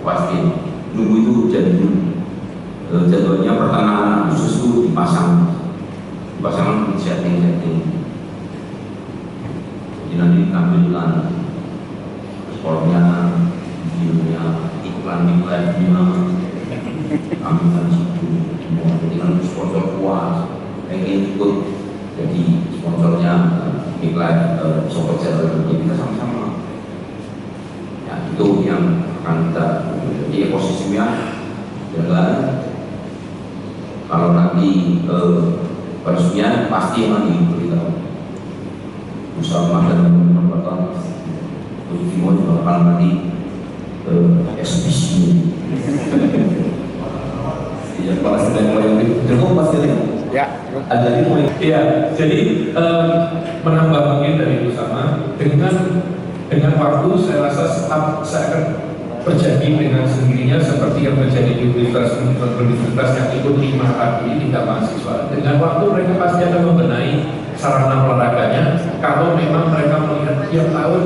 pasti nunggu itu jadi jadwalnya pertengahan Agustus itu dipasang setting. Jadi nanti tampilkan sportnya, videonya, iklan-iklannya, tampilkan situ. Dengan sponsor puas, pengen ikut jadi sponsornya iklan sobat channel kita sama-sama. Ya itu yang akan kita jadi ekosistemnya jalan. Kalau nanti peresmian pasti nanti diberitahu. Bersama dan memperkuat Timur juga akan nanti eksibisi. Ya, Kepala Stadion Malayumi, cukup Mas Jeli? Ya. Ada lagi mau? Iya, jadi menambah mungkin dari itu sama dengan waktu saya rasa saya akan terjadi dengan sendirinya seperti yang terjadi di universitas yang ikut 5 tadi tingkat mahasiswa. Dengan waktu mereka pasti akan membenahi sarana olahraganya. Kalau memang mereka melihat tiap tahun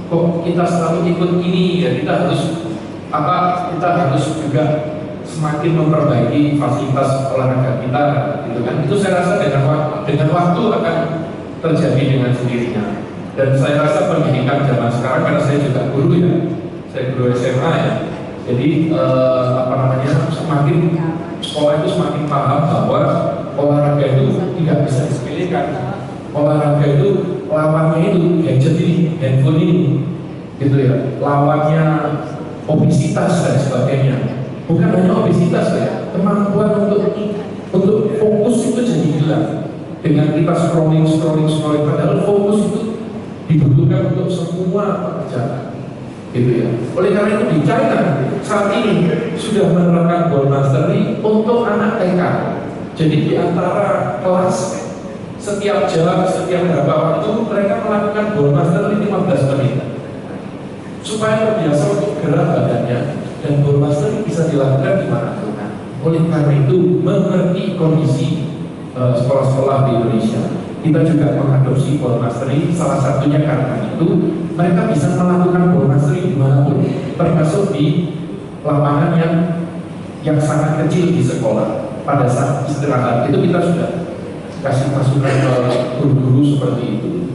kok kita selalu ikut ini, ya kita harus juga semakin memperbaiki fasilitas olahraga kita, gitu kan? Itu saya rasa dengan waktu akan terjadi dengan sendirinya. Dan saya rasa pendidikan zaman sekarang, karena saya juga guru ya, saya guru SMA ya. Jadi semakin sekolah itu semakin paham bahwa olahraga itu tidak bisa disepelekan. Olahraga itu lawannya itu gadget ini, handphone ini, gitu ya. Lawannya obesitas dan sebagainya. Bukan hanya obesitas ya, kemampuan untuk fokus itu jadi hilang. Dengan kita scrolling, padahal fokus itu dibutuhkan untuk semua pekerjaan, gitu ya. Oleh karena itu di China saat ini sudah menerapkan goal mastery untuk anak TK. Jadi di antara kelas setiap jam, setiap berapa waktu mereka melakukan goal mastery 15 menit supaya terbiasa untuk gerak badannya. Dan goal mastery bisa dilakukan di mana-mana. Oleh karena itu, mengerti kondisi sekolah-sekolah di Indonesia, kita juga mengadopsi goal mastery. Salah satunya karena itu mereka bisa melakukan goal mastery dimanapun, termasuk di lapangan yang sangat kecil di sekolah. Pada saat istirahat itu kita sudah kasih masukan ke guru-guru seperti itu.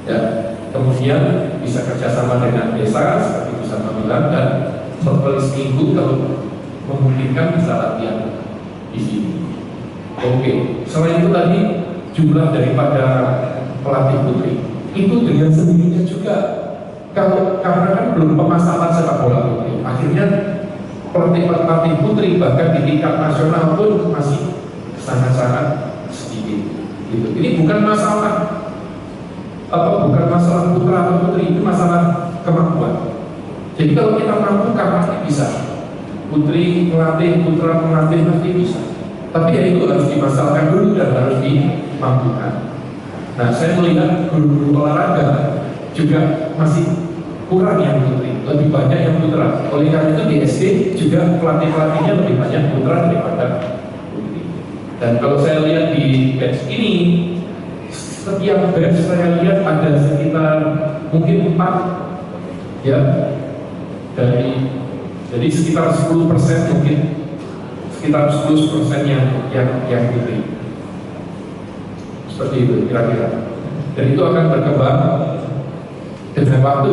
Ya, kemudian bisa kerjasama dengan desa seperti bisa bilang, dan setelah seminggu kalau memungkinkan bisa latihan di sini. Oke, selain itu tadi jumlah daripada pelatih putri itu dengan sendirinya juga, karena kan belum pemasaran sepak bola putri, akhirnya pelatih putri bahkan di tingkat nasional pun masih sangat-sangat sedikit. Gitu. Ini bukan masalah putra atau putri, itu masalah kemampuan. Jadi kalau kita mampu, pasti bisa. Putri melatih, putra melatih, pasti bisa. Tapi ya itu harus dimasalkan dulu dan harus dimampukan. Nah, saya melihat guru-guru olahraga juga masih kurang yang putri, lebih banyak yang putra. Oleh karena itu di SD juga pelatih-pelatihnya lebih banyak putra daripada putri. Dan kalau saya lihat di batch ini, setiap batch saya lihat ada sekitar mungkin 4 ya. Jadi sekitar 10% mungkin sekitar 10% yang putih. Seperti itu kira-kira. Dan itu akan berkembang dengan waktu.